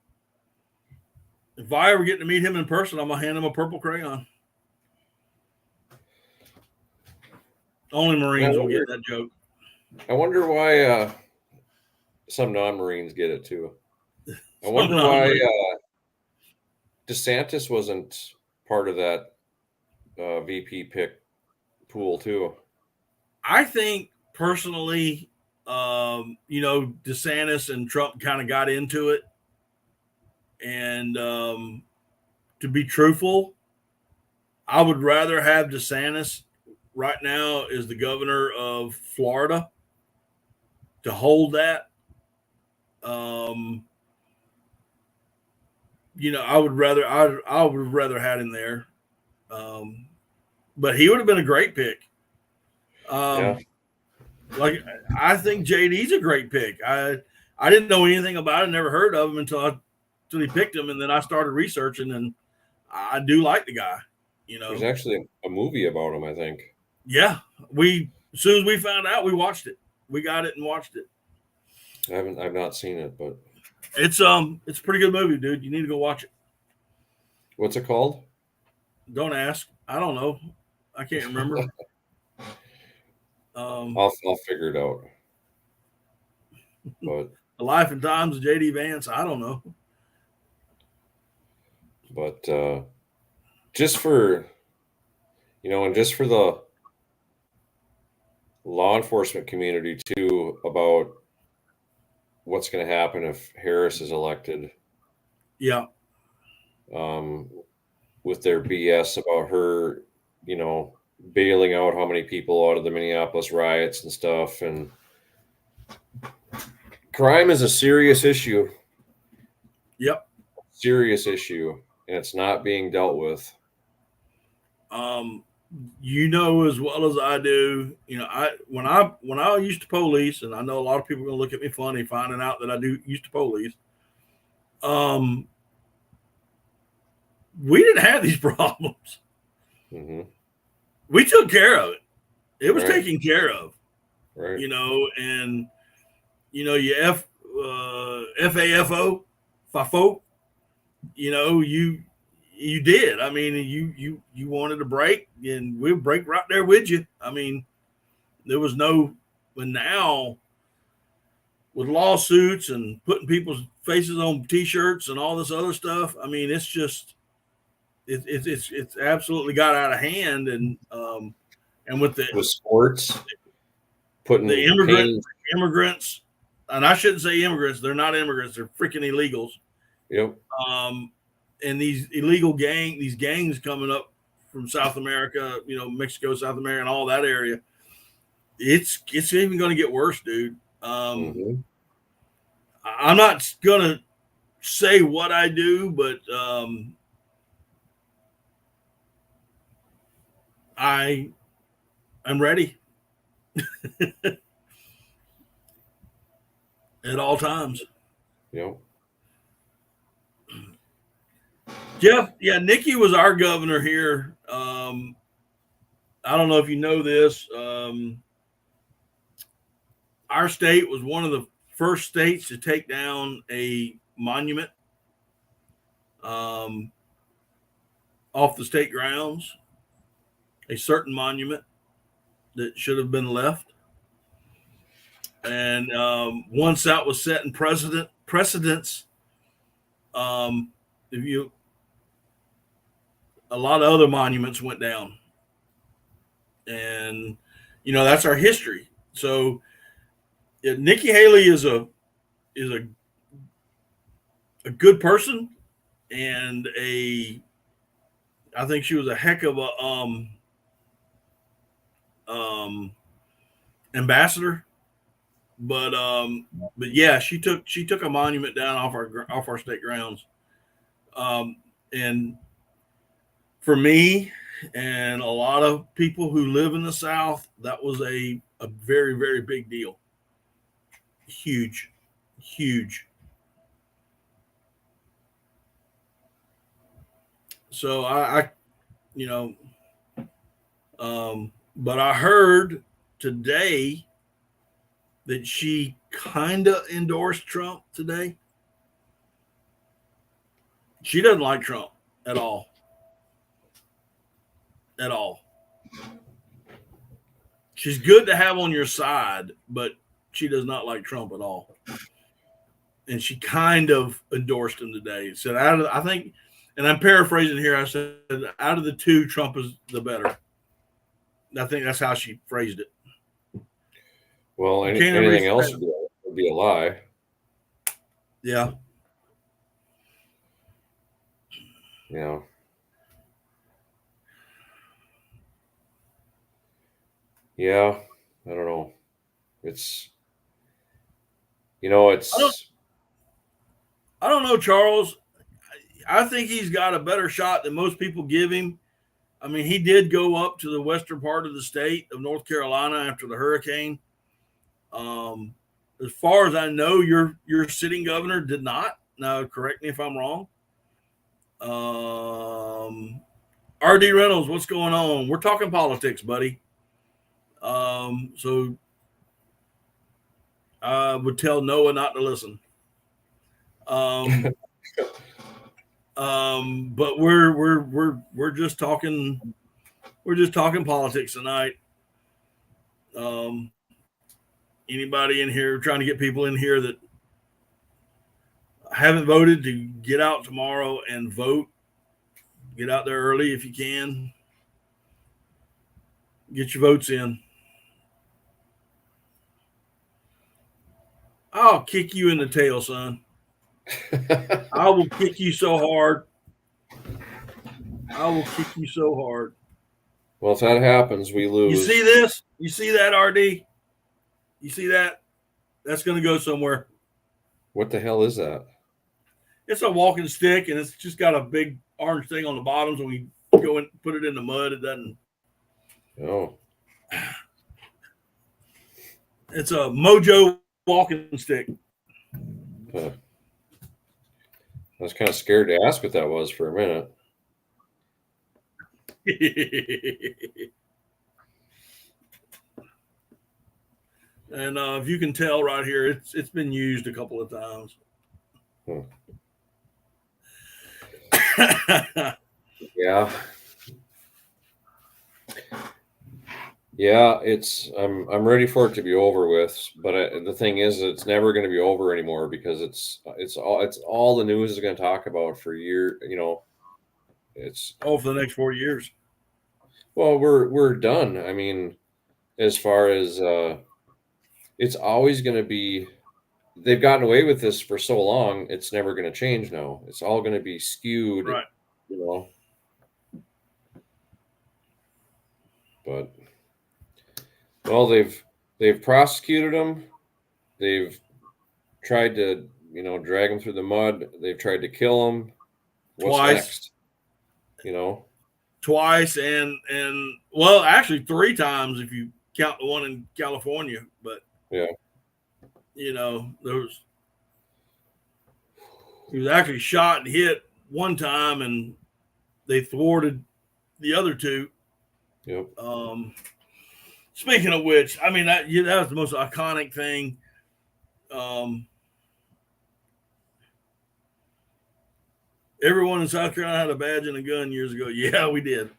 I ever get to meet him in person, I'm gonna hand him a purple crayon. Only Marines will get that joke. I wonder why some non-Marines get it too. I wonder why DeSantis wasn't part of that VP pick pool too. I think personally, DeSantis and Trump kind of got into it. And to be truthful, I would rather have DeSantis right now as the governor of Florida to hold that. I would rather had him there. But he would have been a great pick. Like I think JD's a great pick. I didn't know anything about it, never heard of him until he picked him, and then I started researching, and I do like the guy. There's actually a movie about him, I think. Yeah, as soon as we found out, we watched it. We got it and watched it. I've not seen it, but it's a pretty good movie, dude. You need to go watch it. What's it called? Don't ask. I don't know. I can't remember. I'll figure it out. But The Life and Times of JD Vance. I don't know. But just for the law enforcement community too, about what's going to happen if Harris is elected. Yeah. With their BS about her, bailing out how many people out of the Minneapolis riots and stuff. And crime is a serious issue. Yep. Serious issue. And it's not being dealt with. As well as I do, when I used to police, and I know a lot of people are going to look at me funny finding out that I used to police. we didn't have these problems. Mm-hmm. We took care of it. It was Right. taken care of. Right. You know, and you know, you FAFO, FAFO, you know, you did. I mean, you wanted a break, and we'll break right there with you. I mean, there was no, but now with lawsuits and putting people's faces on T-shirts and all this other stuff, I mean, it's just it's absolutely got out of hand, and with With sports, putting the immigrants, and I shouldn't say immigrants, they're not immigrants, they're freaking illegals. Yep. And these gangs coming up from South America, you know, Mexico, South America, and all that area. It's even going to get worse, dude. Mm-hmm. I'm not going to say what I do, but I am ready at all times. Yep. Jeff, yeah, Nikki was our governor here. I don't know if you know this. Our state was one of the first states to take down a monument off the state grounds, a certain monument that should have been left. And once that was set in precedence, a lot of other monuments went down, and you know that's our history. So Nikki Haley is a good person, and I think she was a heck of a ambassador. But yeah, she took a monument down off our state grounds, and for me and a lot of people who live in the South, that was a very, very big deal. Huge. So I you know, but I heard today that she kind of endorsed Trump today. She doesn't like Trump at all. At all. She's good to have on your side, but she does not like Trump at all. And she kind of endorsed him today. Said, I think, and I'm paraphrasing here, I said, out of the two, Trump is the better. I think that's how she phrased it. Well, anything else would be a lie. Yeah. Yeah. Yeah. I don't know. It's, I don't know, Charles. I think he's got a better shot than most people give him. I mean, he did go up to the western part of the state of North Carolina after the hurricane. As far as I know, your sitting governor did not. Now, correct me if I'm wrong. R.D. Reynolds, what's going on? We're talking politics, buddy. So I would tell Noah not to listen. But we're just talking politics tonight. Anybody in here trying to get people in here that haven't voted to get out tomorrow and vote? Get out there early if you can. Get your votes in. I'll kick you in the tail, son. I will kick you so hard. I will kick you so hard. Well, if that happens, we lose. You see this? You see that, RD? You see that? That's going to go somewhere. What the hell is that? It's a walking stick, and it's just got a big orange thing on the bottom. So we go and put it in the mud. It doesn't. Oh. It's a Mojo walking stick. I was kind of scared to ask what that was for a minute. And if you can tell right here, it's been used a couple of times. Yeah. Yeah, I'm ready for it to be over with, but the thing is, it's never going to be over anymore because it's all the news is going to talk about for years. It's for the next 4 years. Well, we're done. I mean, as far as it's always going to be. They've gotten away with this for so long. It's never going to change now. It's all going to be skewed, Right. But well, they've prosecuted them. They've tried to drag them through the mud. They've tried to kill them. What's Twice. next? Twice and well, actually 3 times if you count the one in California. But yeah, he was actually shot and hit one time, and they thwarted the other 2. Yep. Speaking of which, I mean that was the most iconic thing. Everyone in South Carolina had a badge and a gun years ago. Yeah, we did.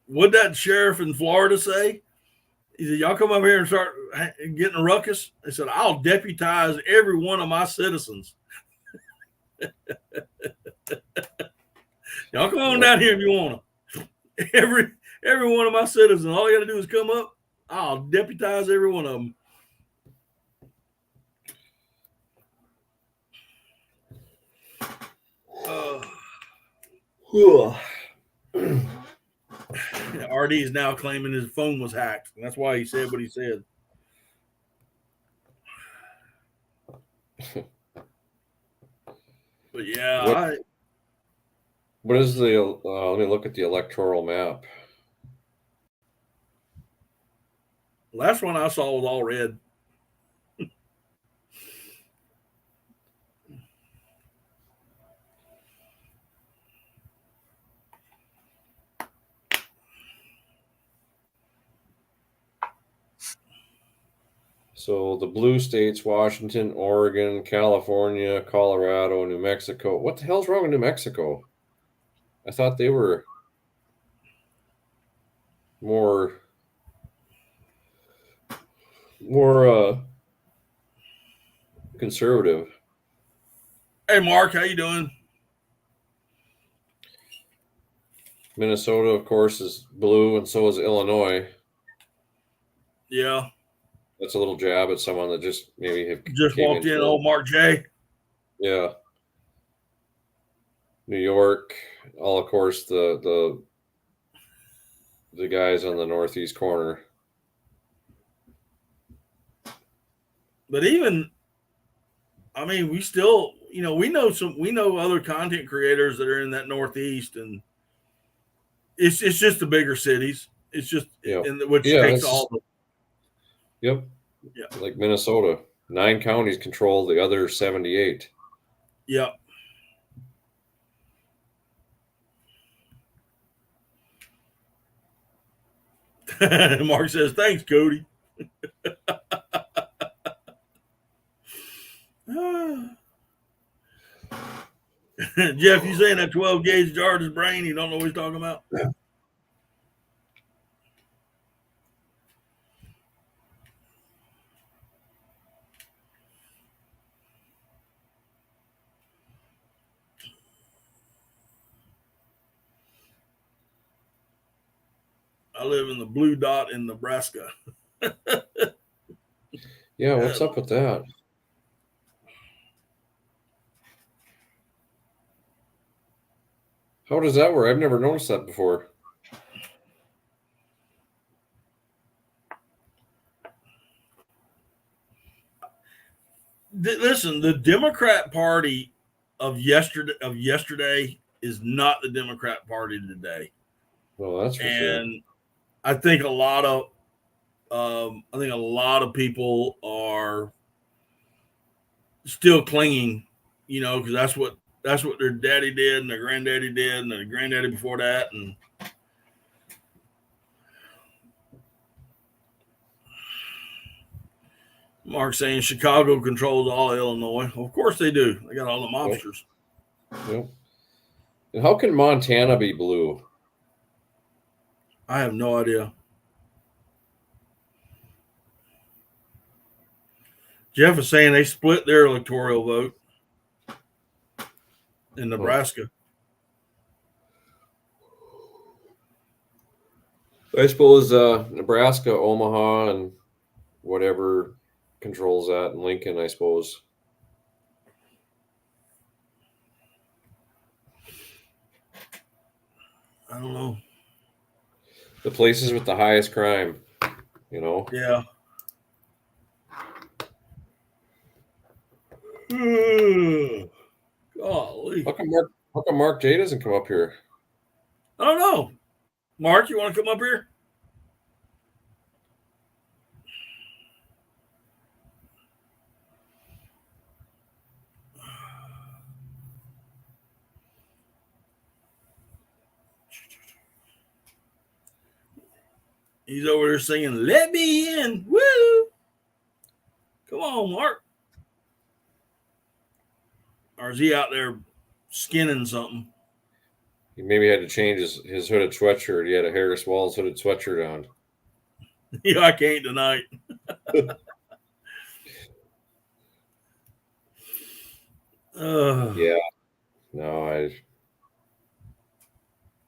What'd that sheriff in Florida say? He said, y'all come up here and start getting a ruckus. They said, I'll deputize every one of my citizens. Y'all come on down here if you want to. Every one of my citizens, all you got to do is come up. I'll deputize every one of them. RD is now claiming his phone was hacked. And that's why he said what he said. But yeah, what is the? Let me look at the electoral map. Last one I saw was all red. So the blue states: Washington, Oregon, California, Colorado, New Mexico. What the hell's wrong with New Mexico? I thought they were more conservative. Hey, Mark, how you doing? Minnesota, of course, is blue, and so is Illinois. Yeah. That's a little jab at someone that just maybe just walked in. Old Mark J. Yeah. New York, all of course the guys on the northeast corner. But even, I mean, we still, we know other content creators that are in that northeast, and it's just the bigger cities. It's just which takes all the. Yep. Yeah. Like Minnesota, 9 counties control the other 78. Yep. Mark says, thanks, Cody. Jeff, you saying that 12 gauge jarred his brain? You don't know what he's talking about? Yeah. I live in the blue dot in Nebraska. Yeah, what's up with that? How does that work? I've never noticed that before. Listen, the Democrat Party of yesterday is not the Democrat Party today. Well, that's for sure. And I think a lot of people are still clinging because that's what their daddy did and their granddaddy did and their granddaddy before that. And Mark saying Chicago controls all Illinois. Of course they do. They got all the mobsters. Yep. And how can Montana be blue? I have no idea. Jeff is saying they split their electoral vote in Nebraska. I suppose Nebraska, Omaha, and whatever controls that, and Lincoln, I suppose. I don't know. The places with the highest crime, Yeah. Golly. How come Mark J doesn't come up here? I don't know. Mark, you want to come up here? He's over there singing, "Let me in." Woo! Come on, Mark. Or is he out there skinning something? He maybe had to change his hooded sweatshirt. He had a Harris Walls hooded sweatshirt on. Yeah, I can't tonight. Yeah. No,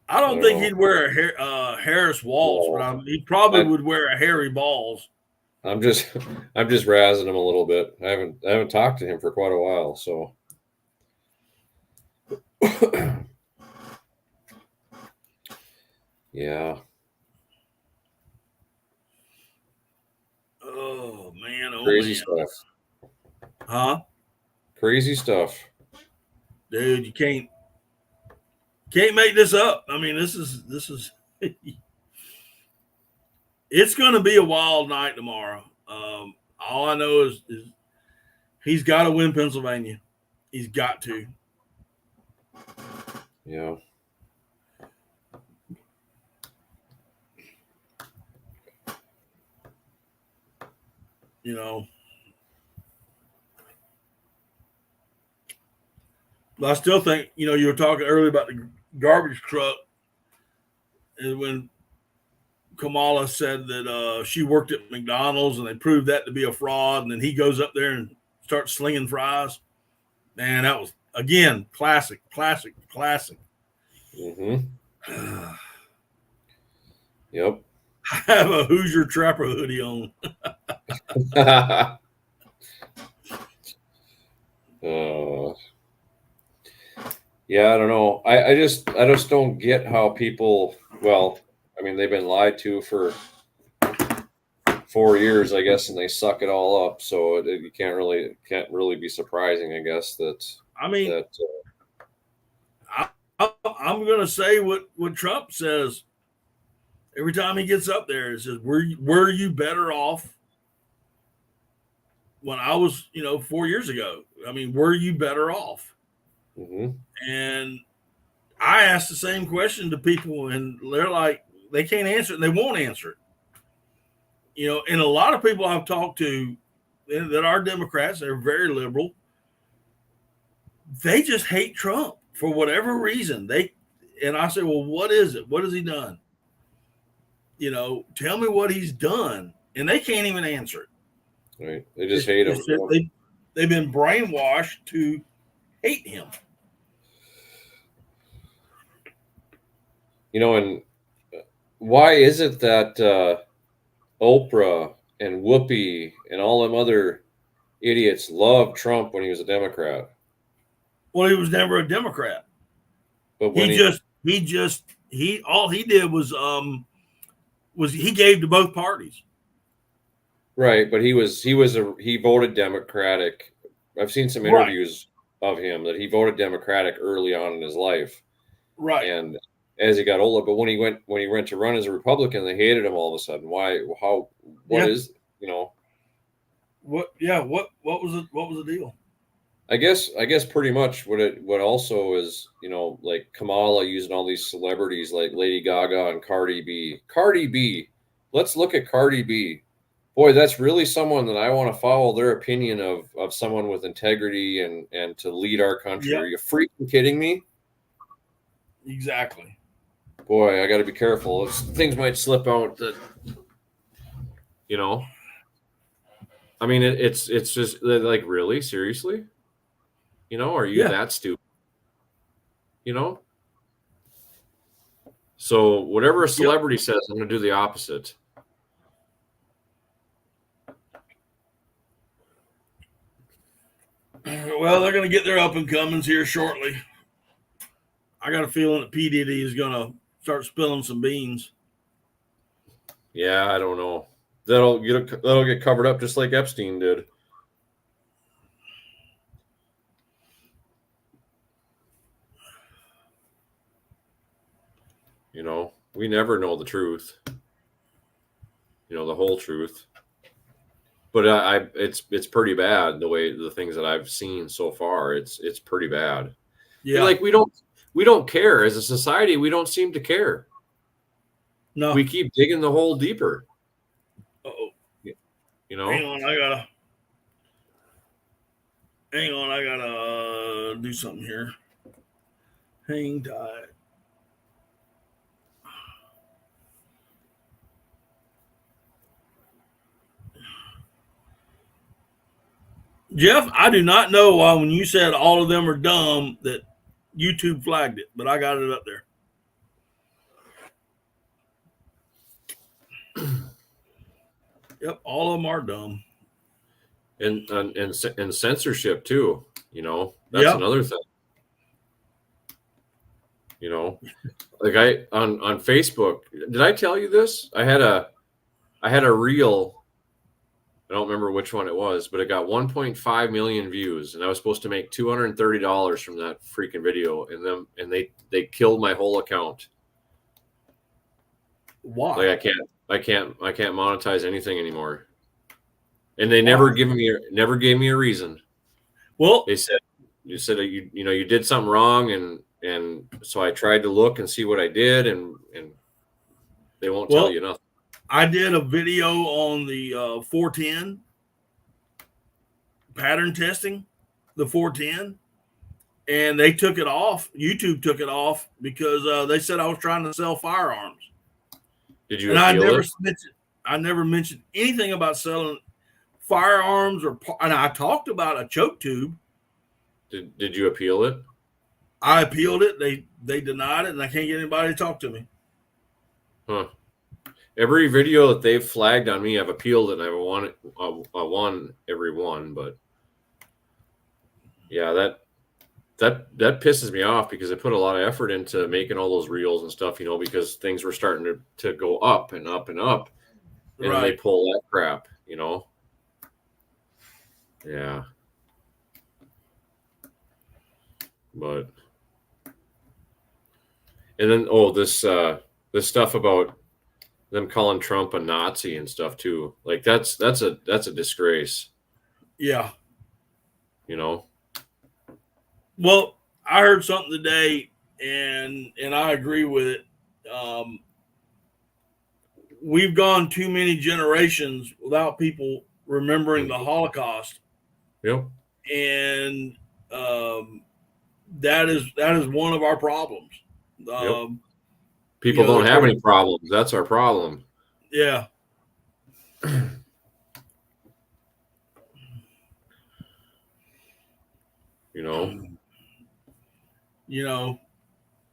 I don't think he'd wear a Harris Walls, but he probably would wear a Harry Balls. I'm just razzing him a little bit. I haven't talked to him for quite a while, so. Yeah. Oh man! Crazy stuff. Huh? Crazy stuff. Dude, you can't make this up. I mean, this is it's going to be a wild night tomorrow. All I know is he's got to win Pennsylvania. He's got to. Yeah. But I still think, you were talking earlier about the garbage truck, and when Kamala said that she worked at McDonald's and they proved that to be a fraud, and then he goes up there and starts slinging fries. Man, that was, again, classic. Mm-hmm. Yep. I have a Hoosier Trapper hoodie on. Yeah, I don't know. I just don't get how people. Well, I mean, they've been lied to for 4 years, I guess, and they suck it all up. So it can't really be surprising, I guess, that. I mean, I'm going to say what Trump says every time he gets up there. He says, "Were you better off when I was, 4 years ago? I mean, were you better off?" Mm-hmm. And I asked the same question to people, and they're like, they can't answer it, and they won't answer it. And a lot of people I've talked to that are Democrats, they're very liberal. They just hate Trump for whatever reason. And I say, well, what is it? What has he done? Tell me what he's done. And they can't even answer it. Right. They just hate him. They've been brainwashed to hate him. And why is it that Oprah and Whoopi and all them other idiots loved Trump when he was a Democrat? Well, he was never a Democrat. But when all he did was he gave to both parties. Right, but he voted Democratic. I've seen some interviews of him that he voted Democratic early on in his life. Right. And as he got older, but when he went to run as a Republican, they hated him all of a sudden. Why? How? What is? What? Yeah. What was it? What was the deal? I guess pretty much what also is, you know, like Kamala using all these celebrities like Lady Gaga and Cardi B. Cardi B. Let's look at Cardi B. Boy, that's really someone that I want to follow their opinion of someone with integrity and to lead our country. Yep. Are you freaking kidding me? Exactly. Boy, I got to be careful. Things might slip out that, you know. I mean, it's just like, really, seriously, you know, are you Yeah. that stupid? You know. So whatever a Yep. celebrity says, I'm going to do the opposite. Well, they're going to get their up and comings here shortly. I got a feeling that P. Diddy is going to start spilling some beans. Yeah, I don't know. That'll get covered up just like Epstein did. You know, we never know the truth. You know, the whole truth. But it's pretty bad the things that I've seen so far. It's pretty bad. Yeah. Like we don't care as a society. We don't seem to care. No. We keep digging the hole deeper. Uh-oh. You know. Hang on, I gotta do something here. Hang tight. Jeff, I do not know why when you said all of them are dumb that YouTube flagged it, but I got it up there. Yep, all of them are dumb. And censorship too. You know, that's another thing. You know, like on Facebook, did I tell you this? I had a reel. I don't remember which one it was, but it got 1.5 million views, and I was supposed to make $230 from that freaking video, and they killed my whole account. Why? Like I can't monetize anything anymore, and they never gave me a reason. Well, they said you did something wrong, and so I tried to look and see what I did, and they won't tell you nothing. I did a video on the 410 pattern testing, the 410, and they took it off. YouTube took it off because they said I was trying to sell firearms. Did you? And I never mentioned anything about selling firearms and I talked about a choke tube. Did you appeal it? I appealed it. They denied it, and I can't get anybody to talk to me. Huh. Every video that they've flagged on me, I've appealed it, and I won every one. But yeah, that pisses me off because I put a lot of effort into making all those reels and stuff, you know, because things were starting to go up and up and up, and then they pull that crap, you know. Yeah. But and then this stuff about them calling Trump a Nazi and stuff too. Like that's a disgrace. Yeah. You know. Well, I heard something today, and I agree with it. We've gone too many generations without people remembering the Holocaust. Yep. And that is one of our problems. Yep. People don't have any problems. That's our problem. Yeah. You know.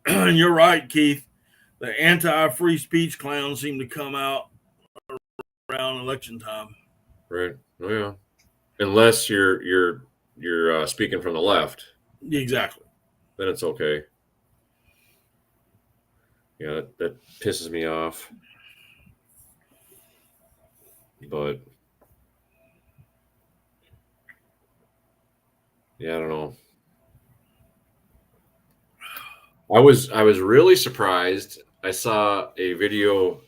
And you're right, Keith. The anti-free speech clowns seem to come out around election time. Right. Oh yeah. Unless you're speaking from the left. Exactly. Then it's okay. Yeah, that pisses me off. But yeah, I don't know. I was really surprised. I saw a video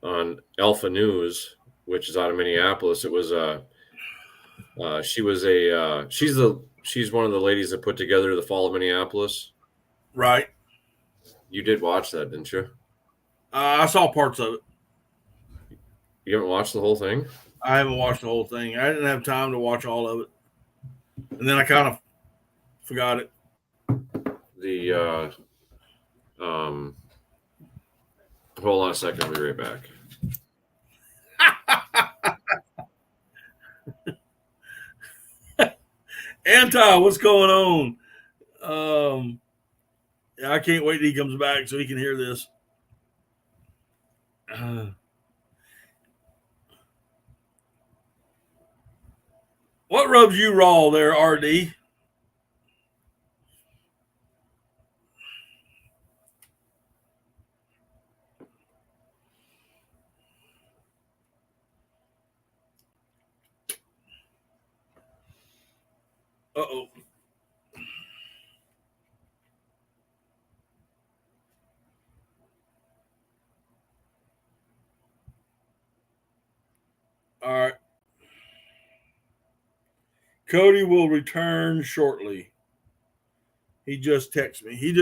on Alpha News, which is out of Minneapolis. It was She's one of the ladies that put together the Fall of Minneapolis. Right. You did watch that, didn't you? I saw parts of it. You haven't watched the whole thing? I haven't watched the whole thing. I didn't have time to watch all of it, and then I kind of forgot it. Hold on a second. I'll be right back. Anti, what's going on? Yeah, I can't wait till he comes back so he can hear this. What rubs you raw there, RD? Uh-oh. All right. Cody will return shortly. He just texted me. He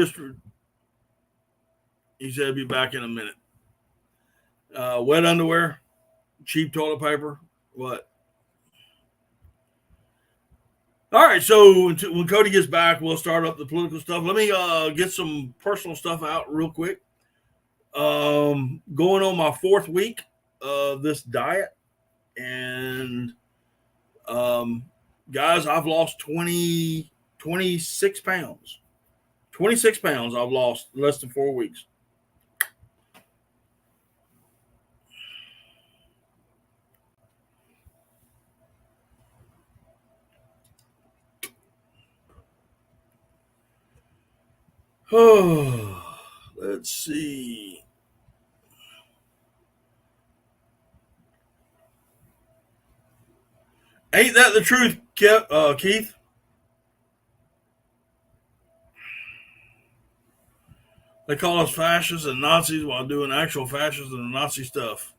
said he'll be back in a minute. Wet underwear, cheap toilet paper, what? All right, so when Cody gets back, we'll start up the political stuff. Let me get some personal stuff out real quick. Going on my 4th week of this diet, and guys, I've lost 26 pounds. 26 pounds I've lost in less than 4 weeks. Oh, let's see. Ain't that the truth, Keith? They call us fascists and Nazis while doing actual fascist and Nazi stuff.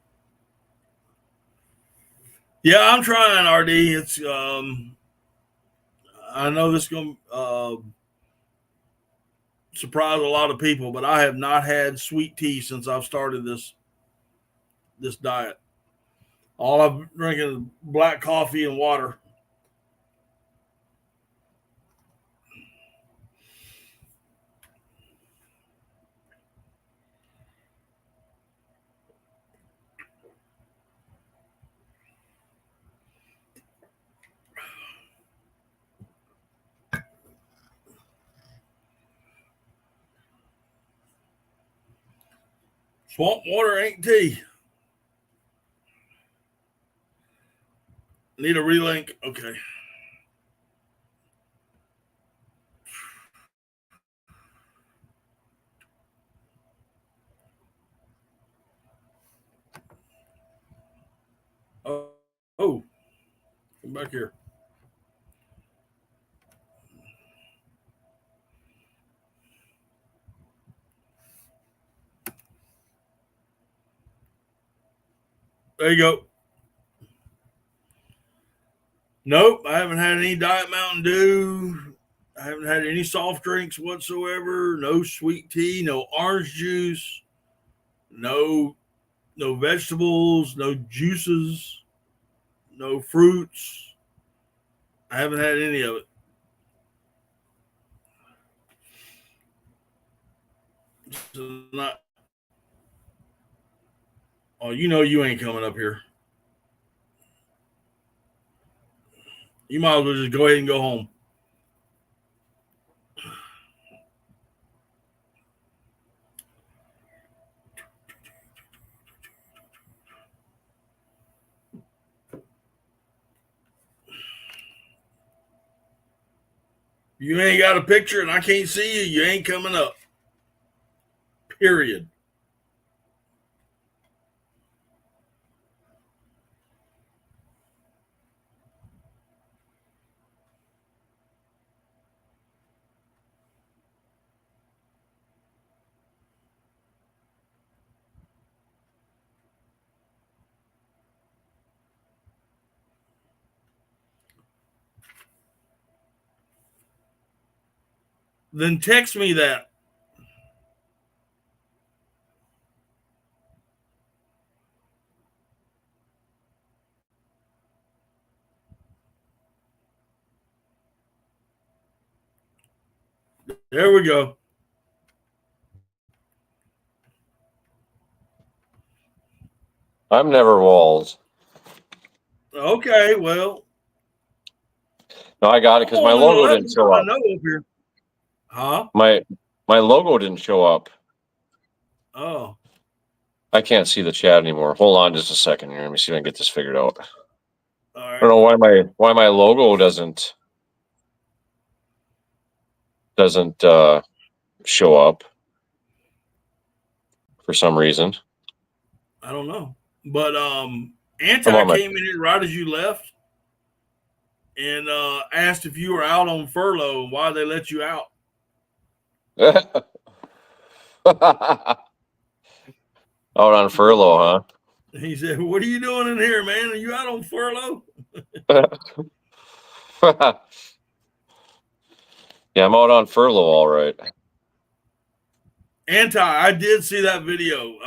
Yeah, I'm trying, RD. It's I know this is going to surprise a lot of people, but I have not had sweet tea since I've started this diet. All I'm drinking is black coffee and water. Swamp water ain't tea. Need a relink? Okay. Oh, come back here. There you go. Nope, I haven't had any Diet Mountain Dew. I haven't had any soft drinks whatsoever. No sweet tea. No orange juice. No vegetables. No juices. No fruits. I haven't had any of it. So not. Oh, you know you ain't coming up here. You might as well just go ahead and go home. You ain't got a picture and I can't see you. You ain't coming up. Period. Then text me that. There we go. I'm never Walls. Okay, well. No, I got it because my logo didn't show up. I know up here. Huh? My logo didn't show up. Oh. I can't see the chat anymore. Hold on just a second here. Let me see if I can get this figured out. All right. I don't know why my logo doesn't show up for some reason. I don't know. But Anti came in here right as you left and asked if you were out on furlough and why they let you out. Out on furlough, huh? He said, "What are you doing in here, man? Are you out on furlough?" Yeah, I'm out on furlough, all right. Anti, I did see that video.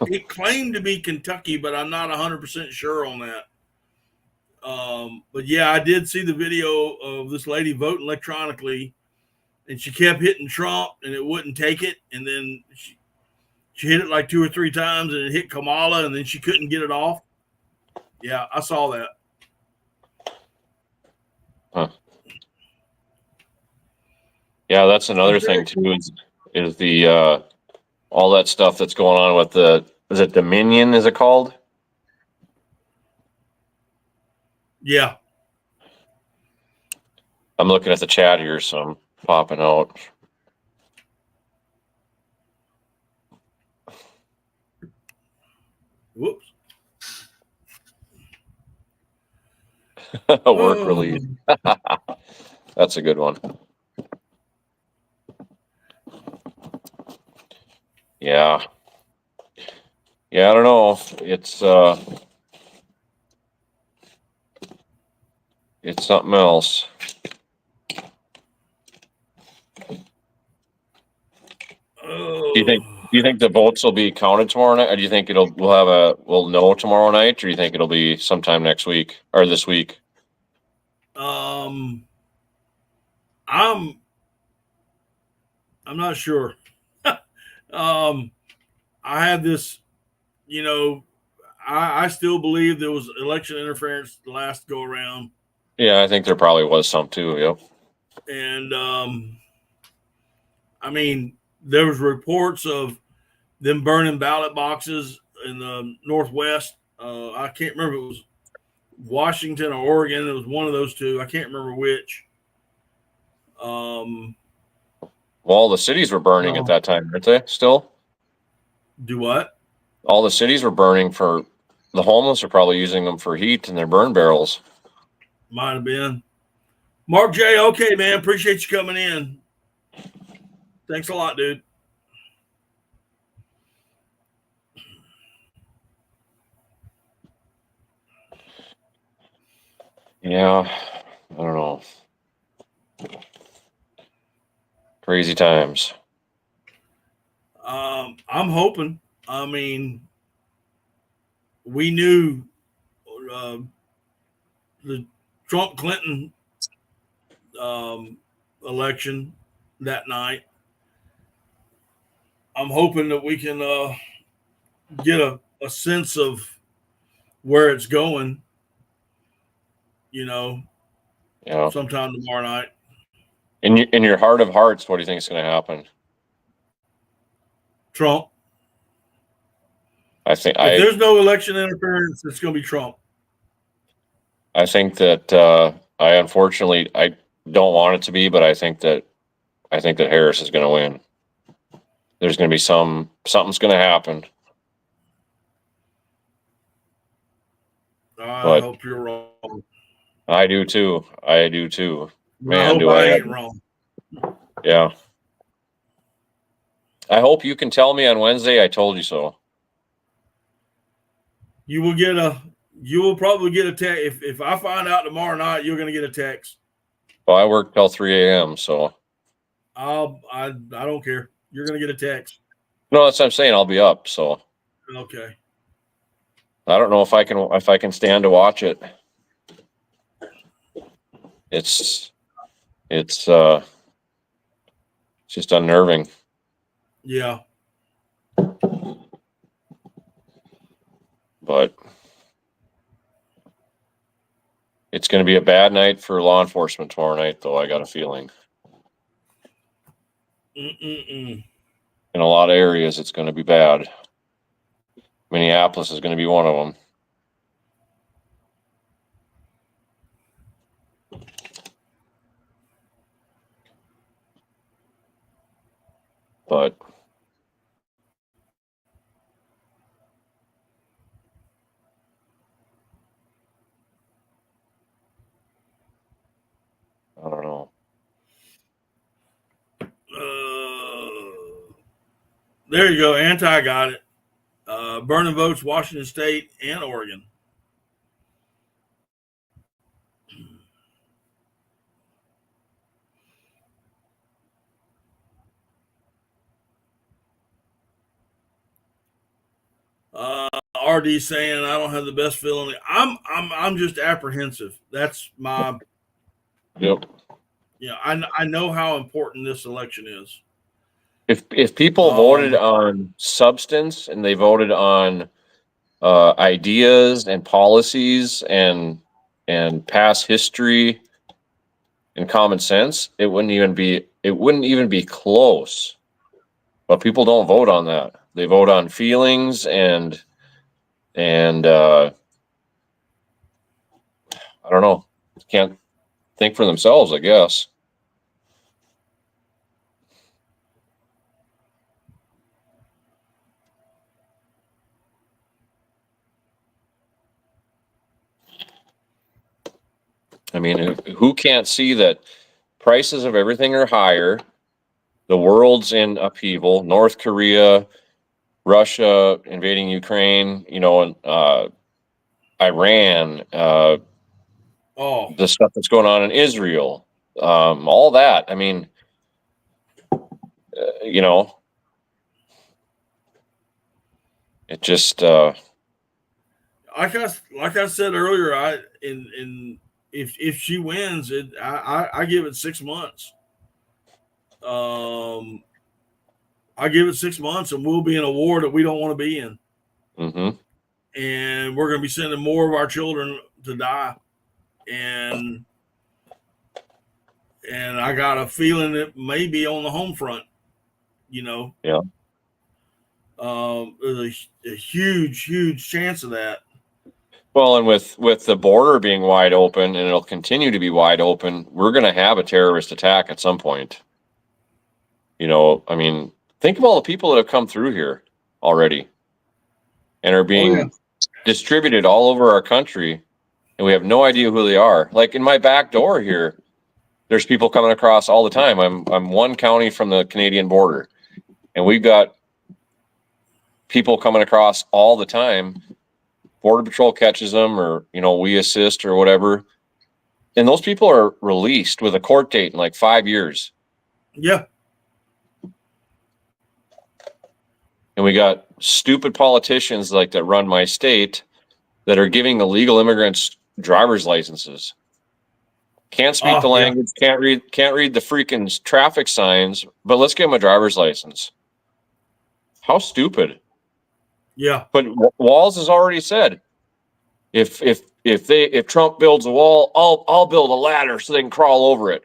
It claimed to be Kentucky, but I'm not 100% sure on that. But yeah, I did see the video of this lady voting electronically, and she kept hitting Trump, and it wouldn't take it, and then she hit it like 2 or 3 times, and it hit Kamala, and then she couldn't get it off. Yeah, I saw that. Huh. Yeah, that's another thing too. Is the all that stuff that's going on with is it Dominion? Is it called? Yeah. I'm looking at the chat here, so I'm popping out. Whoops. Work release. That's a good one. Yeah. Yeah, I don't know. It's something else. Do you think the votes will be counted tomorrow night, or do you think we'll know tomorrow night, or do you think it'll be sometime next week or this week? I'm not sure. I had this, I still believe there was election interference the last go around. Yeah, I think there probably was some too. Yep. And I mean, there was reports of them burning ballot boxes in the Northwest. I can't remember if it was Washington or Oregon. It was one of those two. I can't remember which. Well, the cities were burning at that time, weren't they? Still? Do what? All the cities were burning for the homeless are probably using them for heat in their burn barrels. Might have been. Mark J. Okay, man. Appreciate you coming in. Thanks a lot, dude. Yeah, I don't know. Crazy times. I'm hoping. I mean, we knew the Trump-Clinton election that night. I'm hoping that we can get a sense of where it's going, sometime tomorrow night. In your heart of hearts, what do you think is going to happen? Trump. If there's no election interference, it's going to be Trump. I think that I don't want it to be, but I think that Harris is going to win. There's going to be something's going to happen. I hope you're wrong. I do too. Man, I ain't wrong. Yeah. I hope you can tell me on Wednesday I told you so. You will probably get a text. If I find out tomorrow night, you're going to get a text. Well, I work till 3 a.m. So I don't care. You're gonna get a text. no, that's what I'm saying. I'll be up. So Okay. I don't know if I can stand to watch it. It's just unnerving. Yeah. But it's going to be a bad night for law enforcement tomorrow night, though. I got a feeling. Mm-mm-mm. In a lot of areas, it's going to be bad. Minneapolis is going to be one of them. But I don't know. There you go. Anti got it. Burning votes, Washington State and Oregon. RD saying I don't have the best feeling. I'm just apprehensive. That's my. Yep. I know how important this election is. If people voted on substance and they voted on ideas and policies and past history and common sense, it wouldn't even be close. But people don't vote on that. They vote on feelings and I don't know. Can't think for themselves, I guess. I mean, who can't see that prices of everything are higher? The world's in upheaval. North Korea, Russia invading Ukraine, and Iran, the stuff that's going on in Israel, all that. I mean, it just. Like I said earlier, if she wins, I give it 6 months. I give it 6 months, and we'll be in a war that we don't want to be in. Mm-hmm. And we're going to be sending more of our children to die. And I got a feeling it may be on the home front. Yeah. There's a huge chance of that. Well, and with the border being wide open, and it'll continue to be wide open, we're going to have a terrorist attack at some point. I mean, think of all the people that have come through here already and are being distributed all over our country, and we have no idea who they are. Like in my back door here, there's people coming across all the time. I'm one county from the Canadian border, and we've got people coming across all the time. Border Patrol catches them, or we assist or whatever, and those people are released with a court date in like 5 years. Yeah. And we got stupid politicians like that run my state that are giving illegal immigrants driver's licenses. Can't speak the language, can't read the freaking traffic signs, but let's give them a driver's license. How stupid. Yeah. But Walz has already said, if Trump builds a wall, I'll build a ladder so they can crawl over it.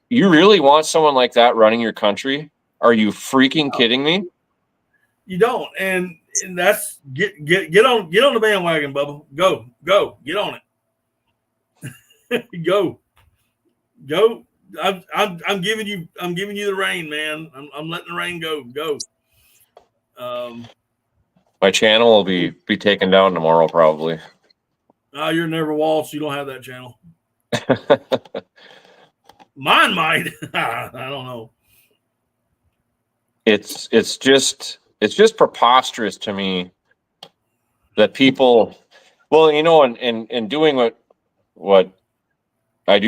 You really want someone like that running your country? Are you freaking kidding me? You don't, and that's get on the bandwagon, Bubba. Go, get on it. Go. I'm giving you the rain, man. I'm letting the rain go. Go. My channel will be taken down tomorrow, probably. You're never Waltz. You don't have that channel. Mine might. I don't know. It's just preposterous to me that people, well, and doing what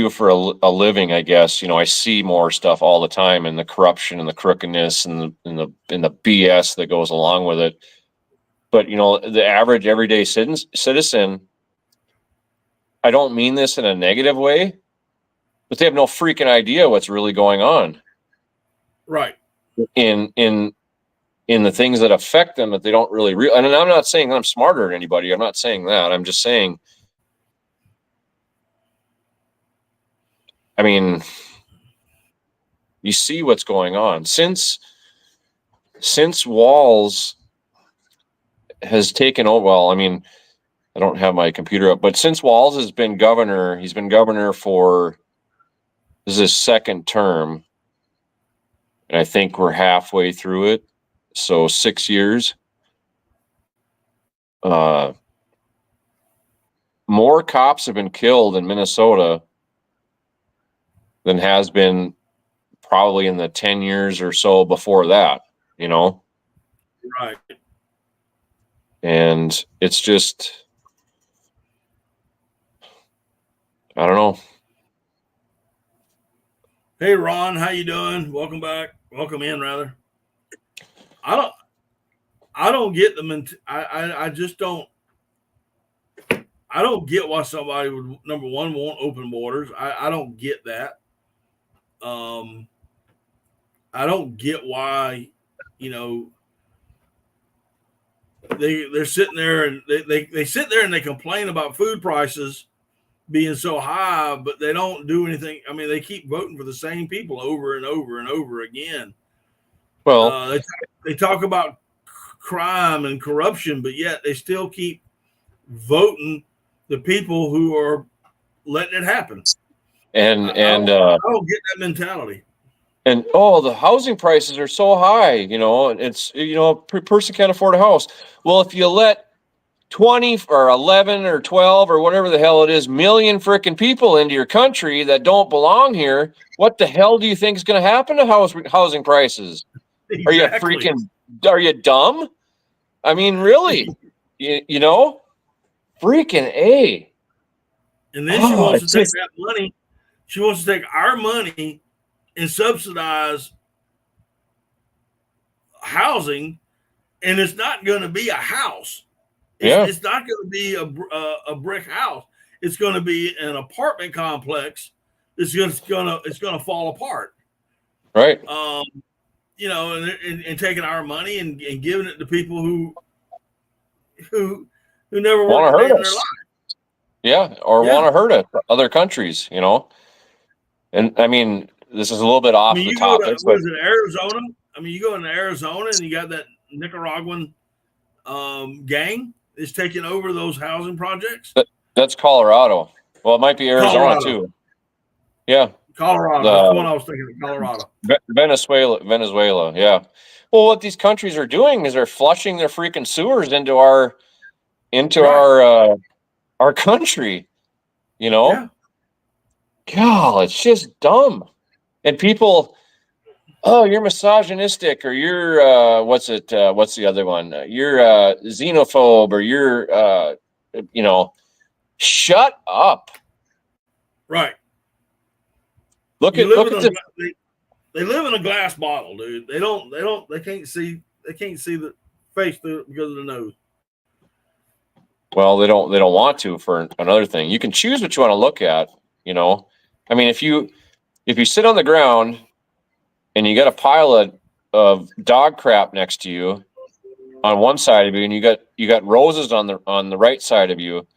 for a living, I guess, you know, I see more stuff all the time, and the corruption and the crookedness and the BS that goes along with it. But, you know, the average everyday citizen, I don't mean this in a negative way, but they have no freaking idea what's really going on. Right. In the things that affect them that they don't really and I'm not saying I'm smarter than anybody. I'm not saying that. I'm just saying, I mean, you see what's going on since Walz has taken over. Well, I mean, I don't have my computer up, but since Walz has been governor, he's been governor for, this is his second term, and I think we're halfway through it, so 6 years. More cops have been killed in Minnesota than has been probably in the 10 years or so before that, you know? Right. And it's just, I don't know. Hey, Ron, how you doing? Welcome back. Welcome in, rather. I don't get them. I just don't. I don't get why somebody would, number one, want open borders. I don't get that. I don't get why, you know, they're sitting there and they sit there and they complain about food prices being so high, but they don't do anything. I mean, they keep voting for the same people over and over and over again. Well, they talk about crime and corruption, but yet they still keep voting the people who are letting it happen. And I don't get that mentality. And the housing prices are so high, you know, and it's, you know, a person can't afford a house. Well, if you let 20 or 11 or 12 or whatever the hell it is, million freaking people into your country that don't belong here, what the hell do you think is going to happen to housing prices? Exactly. Are you dumb? I mean, really, you know, freaking A. And then she wants to take that money. She wants to take our money and subsidize housing, and it's not going to be a house. It's not going to be a brick house. It's going to be an apartment complex. It's going to fall apart. Right. You know, and taking our money and giving it to people who never want to hurt us. Their life. Yeah, or want to hurt us, other countries, you know. And I mean, this is a little bit off the topic. What is it, Arizona? I mean, you go into Arizona and you got that Nicaraguan gang is taking over those housing projects. That's Colorado. Well, it might be Arizona too. Yeah, Colorado. That's the one I was thinking of. Colorado. Venezuela. Yeah. Well, what these countries are doing is they're flushing their freaking sewers into our country. You know. Yeah. God, it's just dumb. And people, you're misogynistic, or you're what's the other one? You're xenophobe, or you're you know, shut up. Right. Look at this. They live in a glass bottle, dude. They can't see the face through it because of the nose. Well, they don't want to. For another thing, you can choose what you want to look at, you know. I mean, if you sit on the ground and you got a pile of dog crap next to you on one side of you, and you got roses on the right side of you,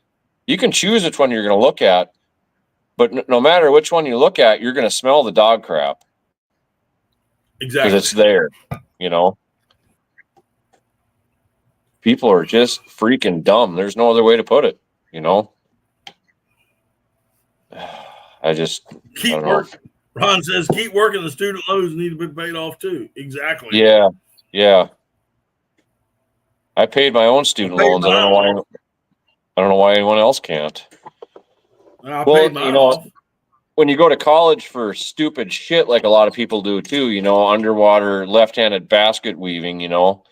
you can choose which one you're going to look at. But no matter which one you look at, you're going to smell the dog crap. Exactly. Because it's there, you know. People are just freaking dumb. There's no other way to put it, you know. I don't know. Ron says, keep working. The student loans need to be paid off too. Exactly. Yeah. I paid my own student loans. I don't know why anyone else can't. Paid mine off. When you go to college for stupid shit like a lot of people do too, you know, underwater left-handed basket weaving, you know,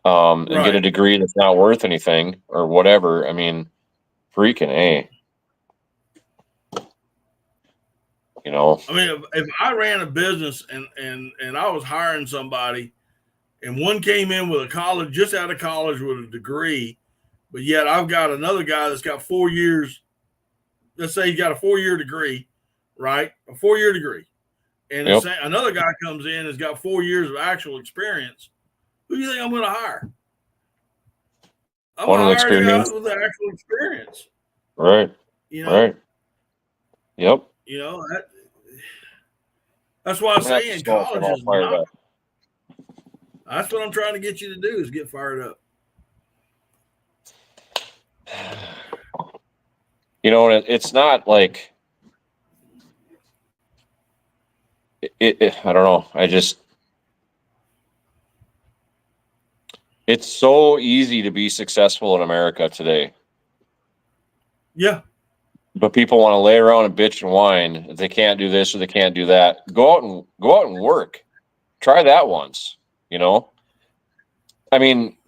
and get a degree that's not worth anything or whatever. I mean, freaking A. you know. I mean, if I ran a business and I was hiring somebody, and one came in with a college, just out of college with a degree, but yet I've got another guy that's got 4 years. Let's say he's got a 4-year degree, right? A 4-year degree. And Yep. another guy comes in and has got 4 years of actual experience. Who do you think I'm going to hire? I'm going to hire the guy with the actual experience. Right. You know? Right. Yep. You know, that's why I'm saying college is not. That's what I'm trying to get you to do, is get fired up. You know, it's not like it I don't know. It's so easy to be successful in America today. Yeah. But people want to lay around and bitch and whine if they can't do this or they can't do that. Go out and work. Try that once, you know? I mean,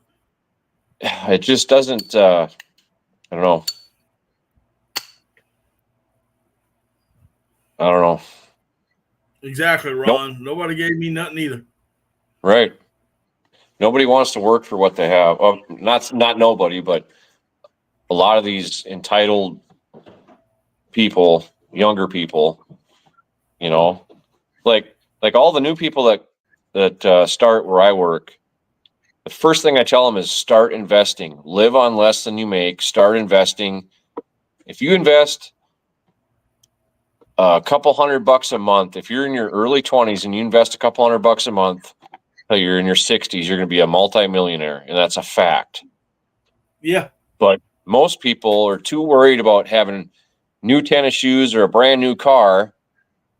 it just doesn't I don't know. I don't know. Exactly, Ron. Nope. Nobody gave me nothing either. Right. Nobody wants to work for what they have. Oh, not nobody, but a lot of these entitled people, younger people, you know, like all the new people that start where I work. The first thing I tell them is start investing. Live on less than you make. Start investing. If you invest a couple $100 a month, if you're in your early 20s and you invest a couple $100 a month, until you're in your 60s, you're going to be a multimillionaire, and that's a fact. Yeah. But most people are too worried about having new tennis shoes or a brand new car,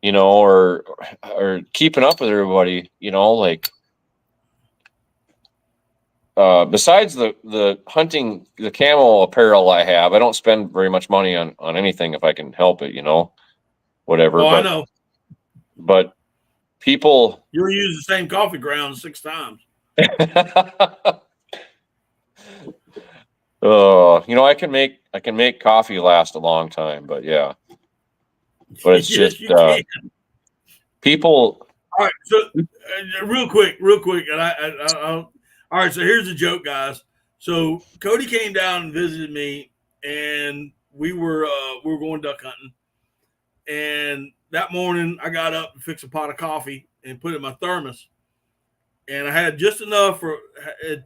you know, or keeping up with everybody, you know, like besides the hunting, the camo apparel I have, I don't spend very much money on anything if I can help it, you know, whatever. Oh, I know. But people, you'll use the same coffee grounds 6 times. You know, I can make coffee last a long time, but yeah. But it's yes, just people. All right, so real quick, and I all right. So here's the joke, guys. So Cody came down and visited me, and we were going duck hunting. And that morning, I got up and fixed a pot of coffee and put it in my thermos. And I had just enough for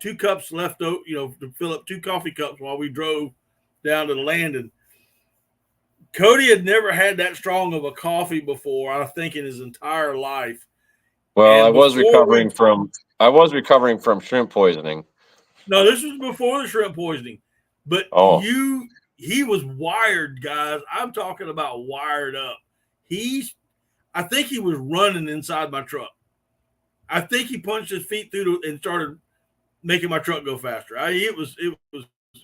2 cups left, you know, to fill up 2 coffee cups while we drove down to the landing. Cody had never had that strong of a coffee before, I think, in his entire life. Well, and I was recovering from shrimp poisoning. No, this was before the shrimp poisoning. But he was wired, guys. I'm talking about wired up. I think he was running inside my truck. I think he punched his feet through and started making my truck go faster. It was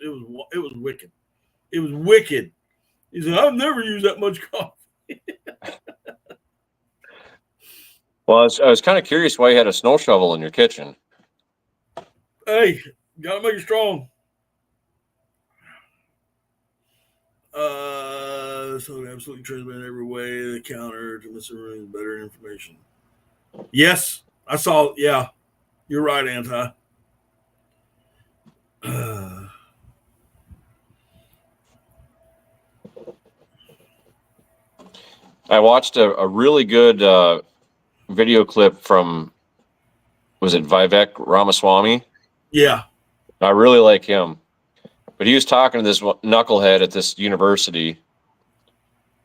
wicked. It was wicked. He said, "I've never used that much coffee." Well, I was kind of curious why you had a snow shovel in your kitchen. Hey, gotta make it strong. So absolutely transparent every way. The counter to Mr. Roon's better information. Yes, I saw. Yeah, you're right, Anti. I watched a really good video clip from, was it Vivek Ramaswamy? Yeah. I really like him. But he was talking to this knucklehead at this university,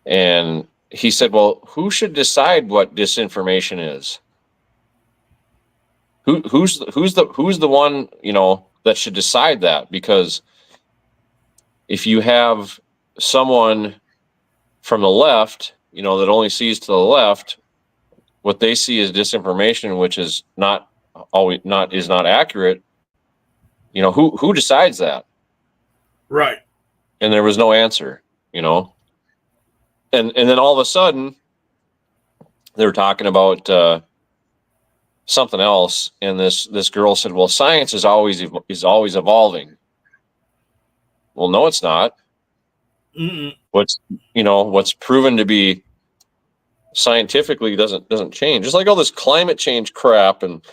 and he said, well, who should decide what disinformation is? Who's the one, you know, that should decide that? Because if you have someone from the left, you know, that only sees to the left, what they see is disinformation, which is not accurate. You know, who decides that? Right. And there was no answer, you know. And then all of a sudden they were talking about something else, and this girl said, well, science is always evolving. Well, no, it's not. Mm-mm. What's proven to be scientifically doesn't change. Just like all this climate change crap and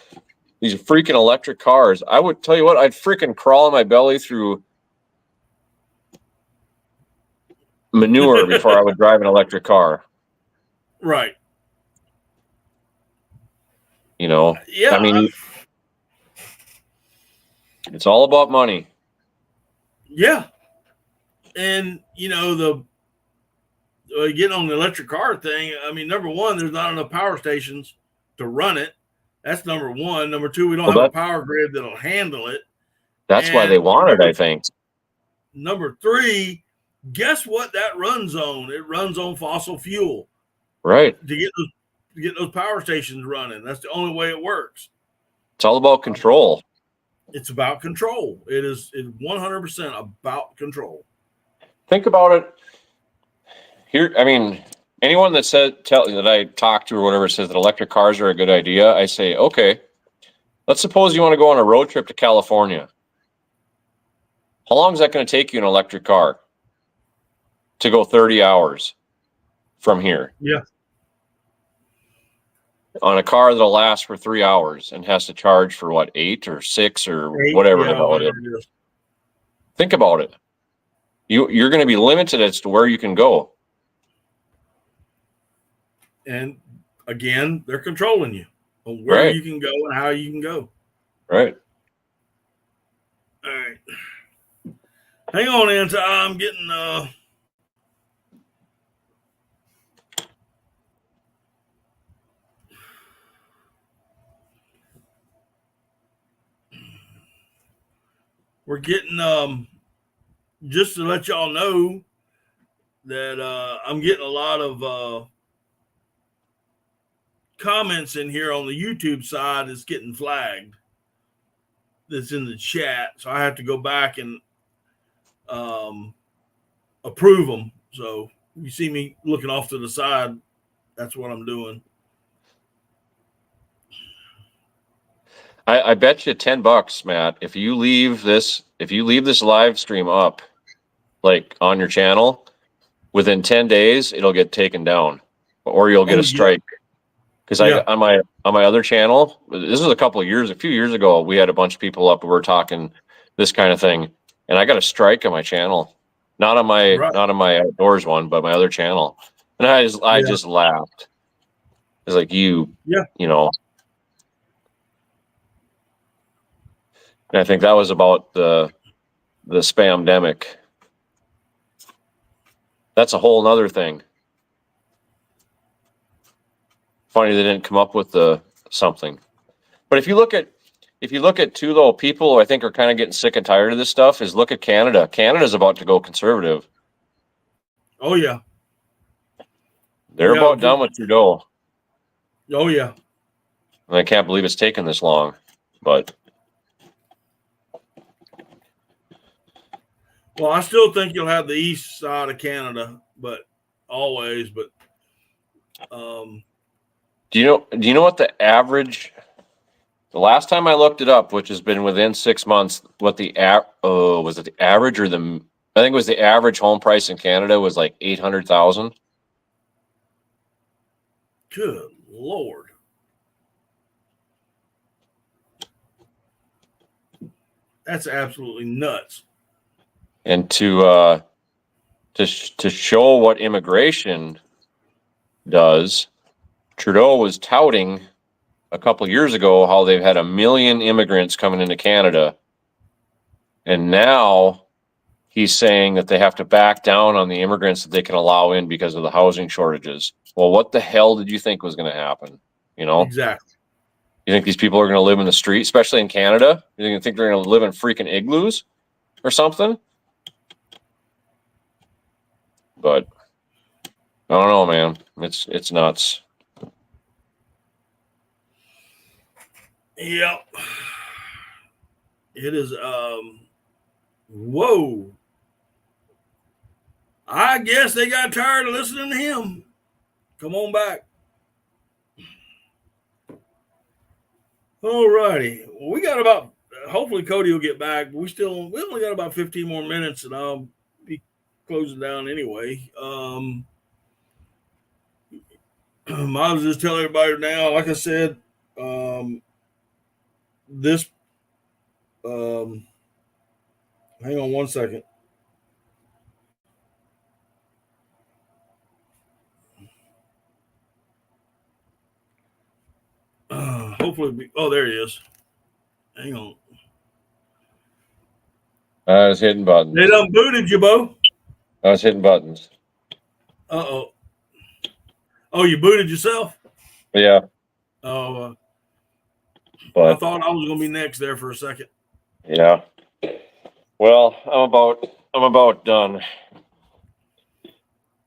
these freaking electric cars. I would tell you what, I'd freaking crawl on my belly through manure before I would drive an electric car. Right. You know, Yeah. I mean, it's all about money. Yeah. And, you know, getting on the electric car thing, I mean, number one, there's not enough power stations to run it. That's number one. Number two, we don't have a power grid that'll handle it. That's why they want it, I think. Number three, guess what that runs on? It runs on fossil fuel. Right. To get those power stations running. That's the only way it works. It's all about control. It's about control. It's 100% about control. Think about it. Here, I mean, anyone that that I talk to or whatever says that electric cars are a good idea, I say, okay, let's suppose you want to go on a road trip to California. How long is that going to take you in an electric car to go 30 hours from here? Yeah. On a car that'll last for 3 hours and has to charge for what, 8 or 6 or whatever the hell it is. Think about it. You're going to be limited as to where you can go. And again, they're controlling you on where you can go and how you can go. Right. All right. Hang on, Anti. I'm getting we're getting just to let y'all know that I'm getting a lot of comments in here on the YouTube side is getting flagged. That's in the chat, so I have to go back and approve them. So you see me looking off to the side, that's what I'm doing. I bet you $10, Matt, if you leave this live stream up, like on your channel, within 10 days it'll get taken down, or you'll get a strike. Because on my other channel, this was a few years ago, we had a bunch of people up and we were talking this kind of thing, and I got a strike on my channel, not on my outdoors one, but my other channel, and I just laughed. It's like you know, and I think that was about the spamdemic. That's a whole nother thing. Funny they didn't come up with something. But if you look at too, though, people who I think are kind of getting sick and tired of this stuff, is look at Canada. Canada's about to go conservative. Oh yeah. They're about done with Trudeau. Oh yeah. And I can't believe it's taken this long, but well, I still think you'll have the east side of Canada, but do you know what the average? The last time I looked it up, which has been within 6 months, what the was it the average or I think it was the average home price in Canada was like $800,000. Good Lord. That's absolutely nuts. And to show what immigration does, Trudeau was touting a couple of years ago how they've had 1 million immigrants coming into Canada, and now he's saying that they have to back down on the immigrants that they can allow in because of the housing shortages. Well, what the hell did you think was going to happen? You know, exactly. You think these people are going to live in the street, especially in Canada? You think they're going to live in freaking igloos or something? But I don't know, man. It's nuts. Yep. It is whoa. I guess they got tired of listening to him. Come on back. All righty. Well, we got about, hopefully Cody will get back. We only got about 15 more minutes and I'll be closing down anyway. Might as just tell everybody now. Like I said, this. Hang on one second. Hopefully, there he is. Hang on. I was hitting buttons. They done booted you, Bo. I was hitting buttons. Uh-oh. Oh, you booted yourself? Yeah. Oh, but I thought I was going to be next there for a second. Yeah. Well, I'm about done.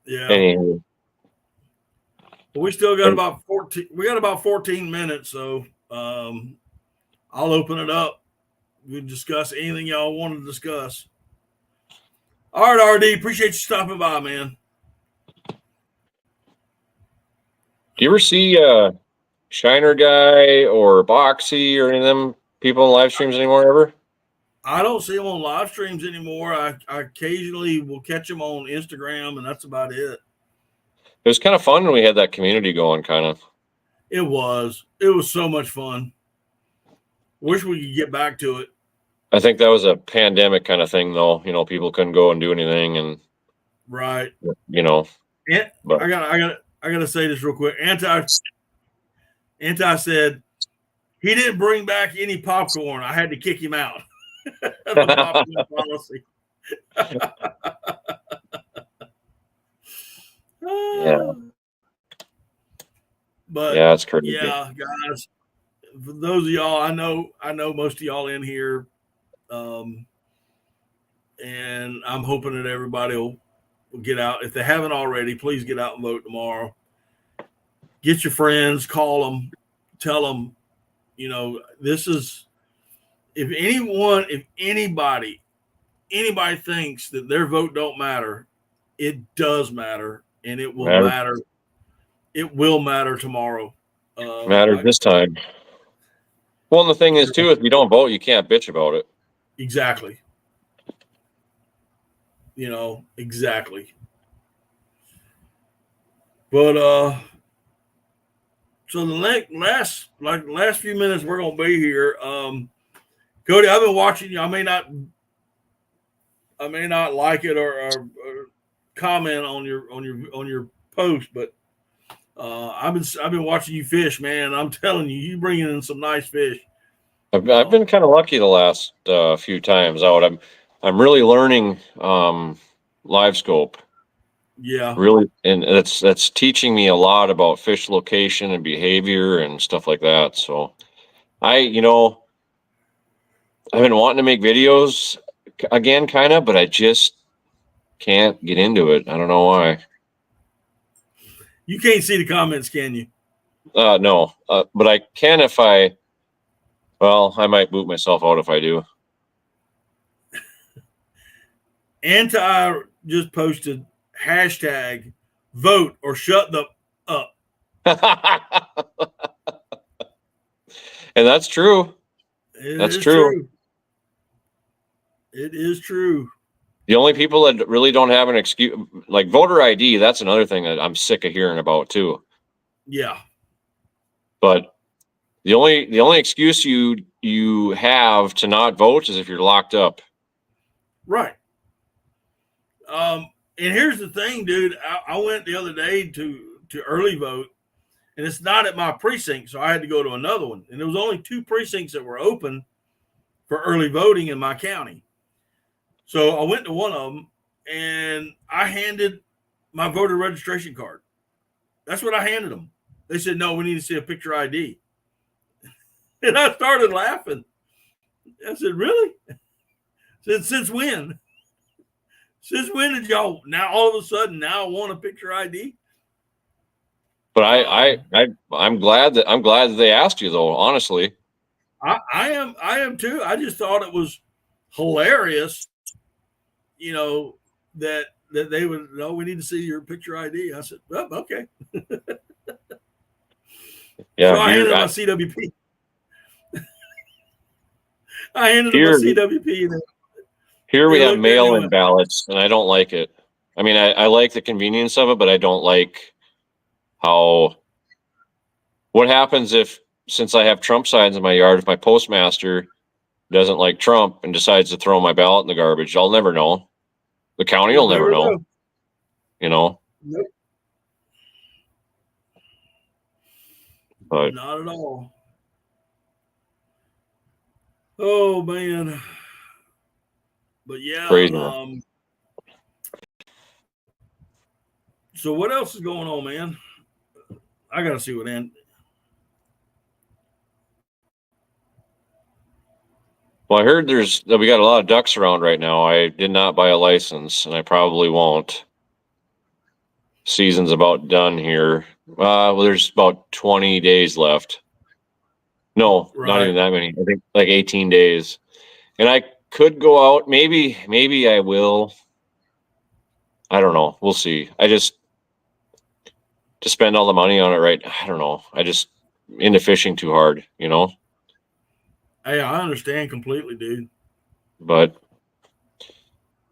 Yeah. Anywho. We still got about 14. We got about 14 minutes, so I'll open it up. We can discuss anything y'all want to discuss. All right, RD, appreciate you stopping by, man. Do you ever see Shiner Guy or Boxy or any of them people in live streams anymore ever? I don't see them on live streams anymore. I occasionally will catch them on Instagram, and that's about it. It was kind of fun when we had that community going, kind of. It was so much fun. Wish we could get back to it. I think that was a pandemic kind of thing, though. You know, people couldn't go and do anything, and right. You know, but I gotta say this real quick. Anti said he didn't bring back any popcorn. I had to kick him out. The popcorn policy. Yeah. But yeah, it's crazy. Yeah, guys. For those of y'all, I know most of y'all in here, and I'm hoping that everybody will get out. If they haven't already, please get out and vote tomorrow. Get your friends, call them, tell them, you know, this is, if anybody thinks that their vote don't matter, it does matter, and it will matter. It will matter tomorrow. Matters this time. Well, and the thing is, too, if you don't vote, you can't bitch about it. Exactly. You know, exactly. But so the last few minutes we're gonna be here. Cody, I've been watching you. I may not like it or comment on your post, but I've been watching you fish, man. I'm telling you, you bringing in some nice fish. I've been kind of lucky the last few times out. I'm really learning live scope. Yeah, really, and that's teaching me a lot about fish location and behavior and stuff like that. So, I've been wanting to make videos again, kind of, but I just can't get into it. I don't know why. You can't see the comments, can you? No, but I can if I. Well, I might boot myself out if I do. Anti just posted #vote or shut the up. And that's true. That's true. It is true. The only people that really don't have an excuse, like voter ID, that's another thing that I'm sick of hearing about too. Yeah. But the only excuse you have to not vote is if you're locked up. Right. And here's the thing, dude. I went the other day to early vote, and it's not at my precinct, so I had to go to another one. And there was only 2 precincts that were open for early voting in my county. So I went to one of them, and I handed my voter registration card. That's what I handed them. They said, "No, we need to see a picture ID." And I started laughing. I said, "Really?" I said, "Since when? Since when did y'all now all of a sudden now want a picture ID?" But I'm glad that they asked you, though. Honestly, I am too. I just thought it was hilarious, that they would. "No, we need to see your picture ID." I said, "Well, okay." Yeah, so I handed my CWP. I handed them my CWP. Here we have mail-in ballots, and I don't like it. I mean, I like the convenience of it, but I don't like how What happens if, since I have Trump signs in my yard, if my postmaster doesn't like Trump and decides to throw my ballot in the garbage? I'll never know. The county will never know. You know. Nope. But not at all. Oh man. But yeah, crazy. So what else is going on, man? I gotta see what end. Well, I heard we got a lot of ducks around right now. I did not buy a license, and I probably won't. Season's about done here. Well, there's about 20 days left. No, not even that many. I think like 18 days. And I could go out. Maybe I will. I don't know. We'll see. To spend all the money on it, right? I don't know. I just into fishing too hard, you know? Hey, I understand completely, dude. But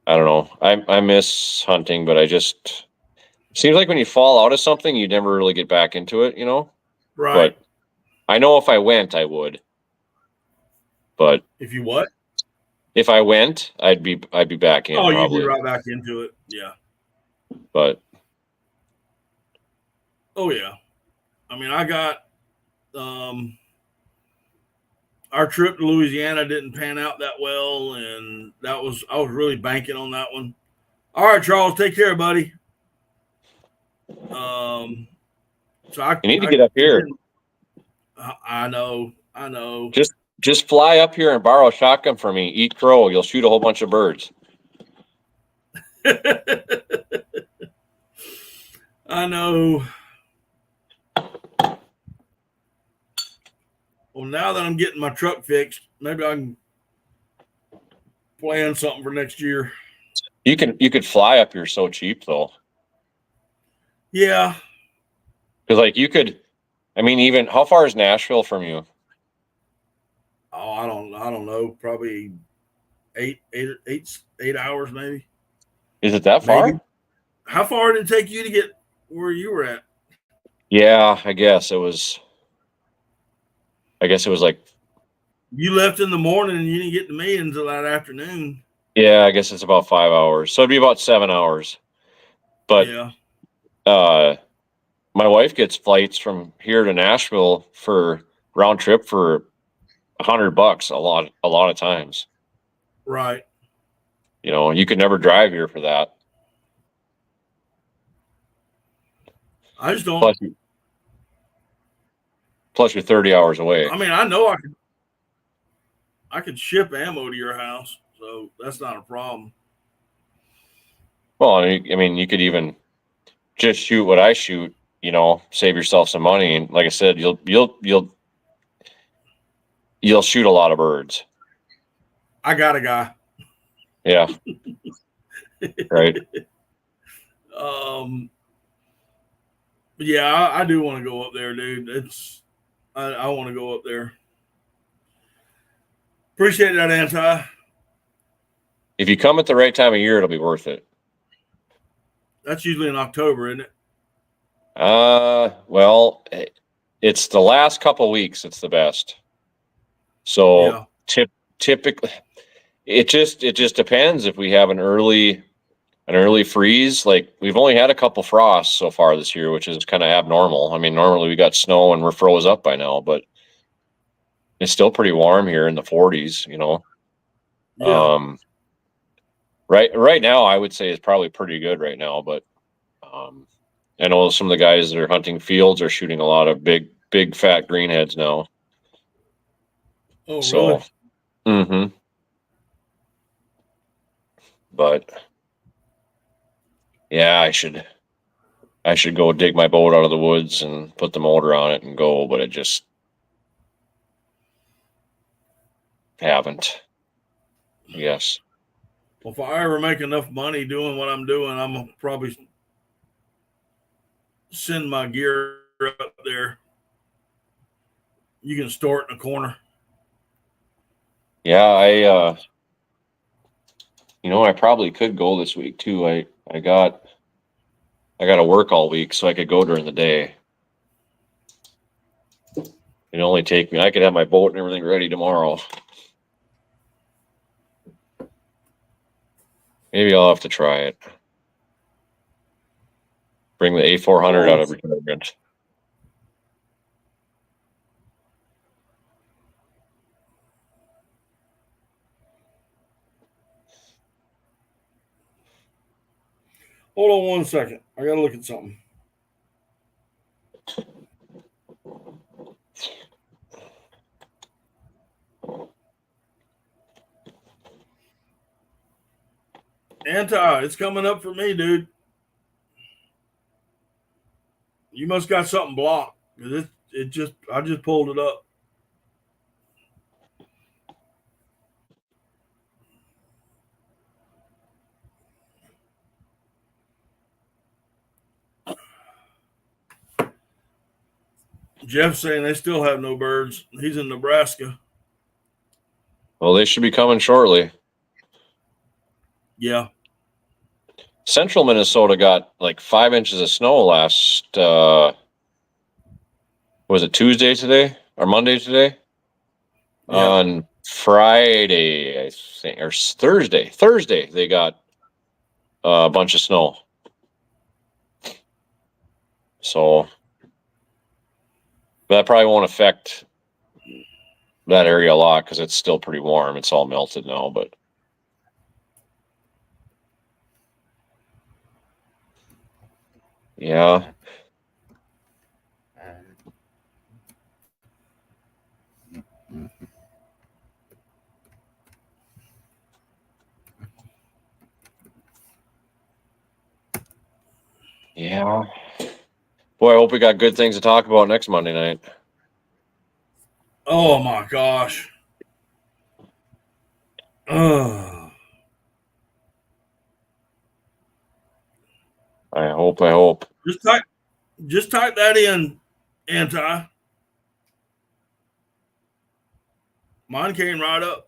I don't know. I miss hunting, but seems like when you fall out of something, you never really get back into it, you know? Right. But I know if I went, I would. But if you what? If I went, I'd be back in. Oh, probably. You'd be right back into it. Yeah. But. Oh yeah. I mean, I got our trip to Louisiana didn't pan out that well, and I was really banking on that one. All right, Charles, take care, buddy. So you need to get up here. I know. Just fly up here and borrow a shotgun from me. Eat crow. You'll shoot a whole bunch of birds. I know. Well, now that I'm getting my truck fixed, maybe I can plan something for next year. You could fly up here so cheap though. Yeah. Because like you could, I mean, even how far is Nashville from you? Oh, I don't know. Probably 8 hours, maybe. Is it that far? How far did it take you to get where you were at? Yeah, I guess it was like. You left in the morning and you didn't get to me until that afternoon. Yeah, I guess it's about 5 hours. So it'd be about 7 hours. But yeah. My wife gets flights from here to Nashville for round trip for $100 a lot of times. Right. You know, you could never drive here for that. I just don't. Plus you're 30 hours away. I mean, I know I could ship ammo to your house, so that's not a problem. Well, I mean, you could even just shoot what I shoot, you know, save yourself some money. And like I said, you'll shoot a lot of birds. I got a guy. Yeah. Right. But yeah, I do want to go up there, dude. I want to go up there. Appreciate that, Anti. If you come at the right time of year, it'll be worth it. That's usually in October, isn't it? Well, it's the last couple of weeks. It's the best. So typically, it just depends. If we have an early freeze, like we've only had a couple frosts so far this year, which is kind of abnormal. I mean, normally we got snow and we're froze up by now, but it's still pretty warm here in the 40s, you know. Yeah. Right now, I would say it's probably pretty good right now, but I know some of the guys that are hunting fields are shooting a lot of big fat greenheads now. Oh, so, really? Mm-hmm. But yeah, I should go dig my boat out of the woods and put the motor on it and go, but I just haven't. Yes. Well, if I ever make enough money doing what I'm doing, I'm gonna probably send my gear up there. You can store it in a corner. Yeah, I probably could go this week too. I got to work all week, so I could go during the day. It'd only take me. I could have my boat and everything ready tomorrow. Maybe I'll have to try it. Bring the A400 out of retirement. Hold on 1 second. I got to look at something. It's coming up for me, dude. You must got something blocked. I just pulled it up. Jeff's saying they still have no birds. He's in Nebraska. Well, they should be coming shortly. Yeah. Central Minnesota got like 5 inches of snow last, was it Tuesday today or Monday today? Yeah. On Friday, I think, or Thursday. Thursday, they got a bunch of snow. So that probably won't affect that area a lot because it's still pretty warm. It's all melted now, but yeah. Yeah. Boy, I hope we got good things to talk about next Monday night. Oh my gosh. I hope. Just type that in, anti. Mine came right up.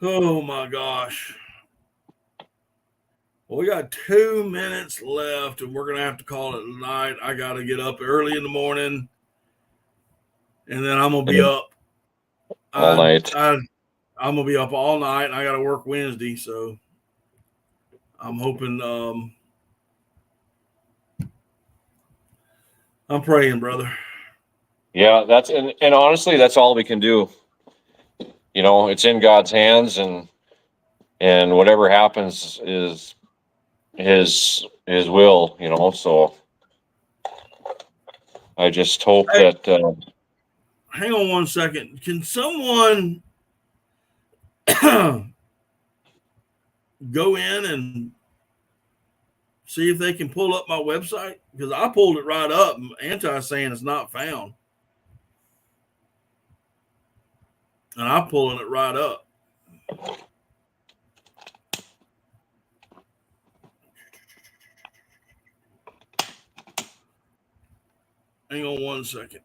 Oh my gosh. Well, we got 2 minutes left, and we're gonna have to call it a night. I gotta get up early in the morning, and then I'm gonna be up all night. I'm gonna be up all night, and I gotta work Wednesday, so I'm hoping. I'm praying, brother. Yeah, that's and honestly, that's all we can do. You know, it's in God's hands, and whatever happens is his will. You know, so I just hope that. Hang on 1 second. Can someone go in and see if they can pull up my website? Because I pulled it right up. Anti saying it's not found. And I'm pulling it right up. Hang on 1 second.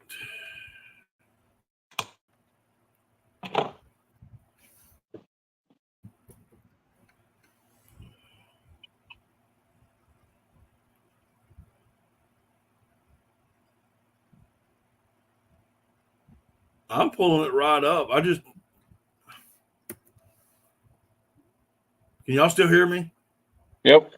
I'm pulling it right up. Can y'all still hear me? Yep.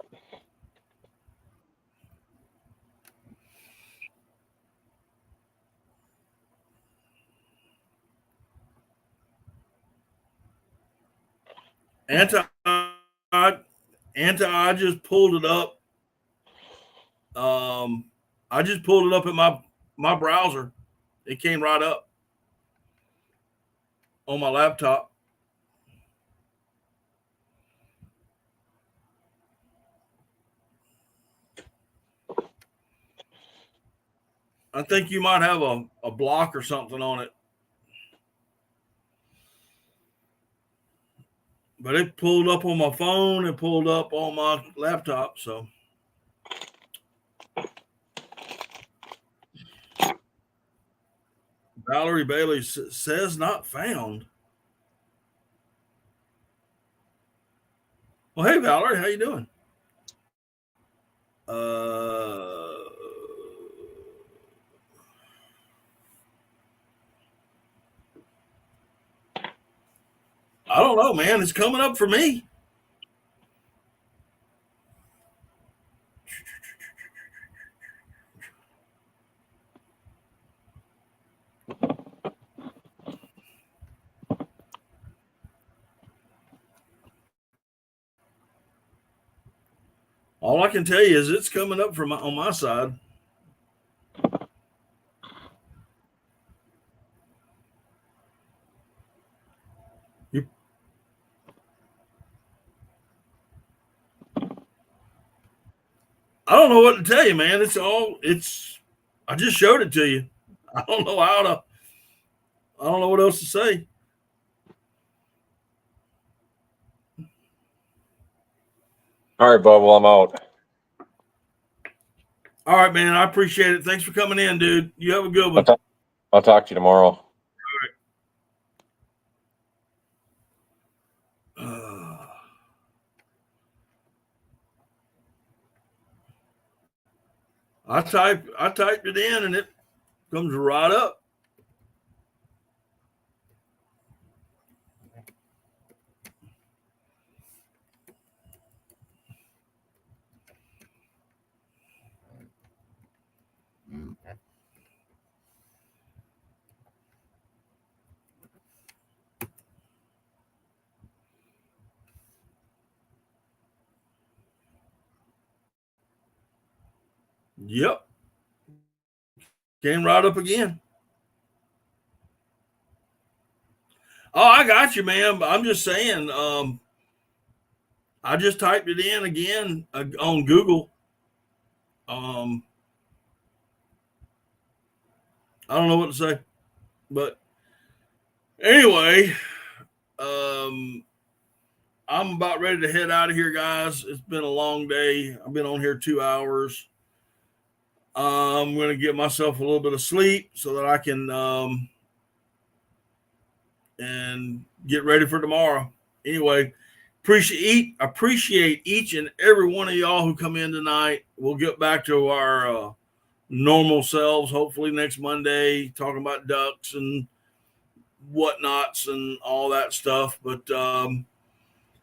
I just pulled it up. I just pulled it up in my browser. It came right up on my laptop. I think you might have a block or something on it. But it pulled up on my phone. It pulled up on my laptop. So Valerie Bailey says not found. Well, hey, Valerie, how you doing? I don't know, man. It's coming up for me. All I can tell you is it's coming up on my side. I don't know what to tell you, man. I just showed it to you. I don't know I don't know what else to say. All right, Bob. Well, I'm out. All right, man. I appreciate it. Thanks for coming in, dude. You have a good one. I'll talk to you tomorrow. I typed it in and it comes right up. Yep. Came right up again. Oh, I got you, man. I'm just saying, I just typed it in again on Google. I don't know what to say, but anyway, I'm about ready to head out of here, guys. It's been a long day. I've been on here 2 hours. I'm going to get myself a little bit of sleep so that I can and get ready for tomorrow. Anyway, appreciate each and every one of y'all who come in tonight. We'll get back to our normal selves hopefully next Monday, talking about ducks and whatnots and all that stuff. But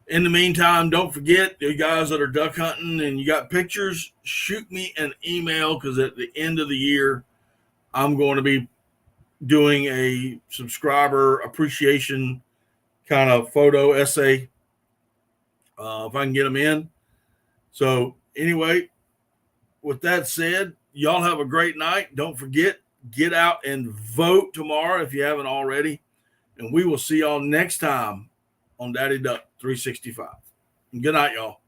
in the meantime, don't forget, you guys that are duck hunting and you got pictures, shoot me an email, because at the end of the year, I'm going to be doing a subscriber appreciation kind of photo essay if I can get them in. So anyway, with that said, y'all have a great night. Don't forget, get out and vote tomorrow if you haven't already. And we will see y'all next time on Daddy Duck 365. Good night, y'all.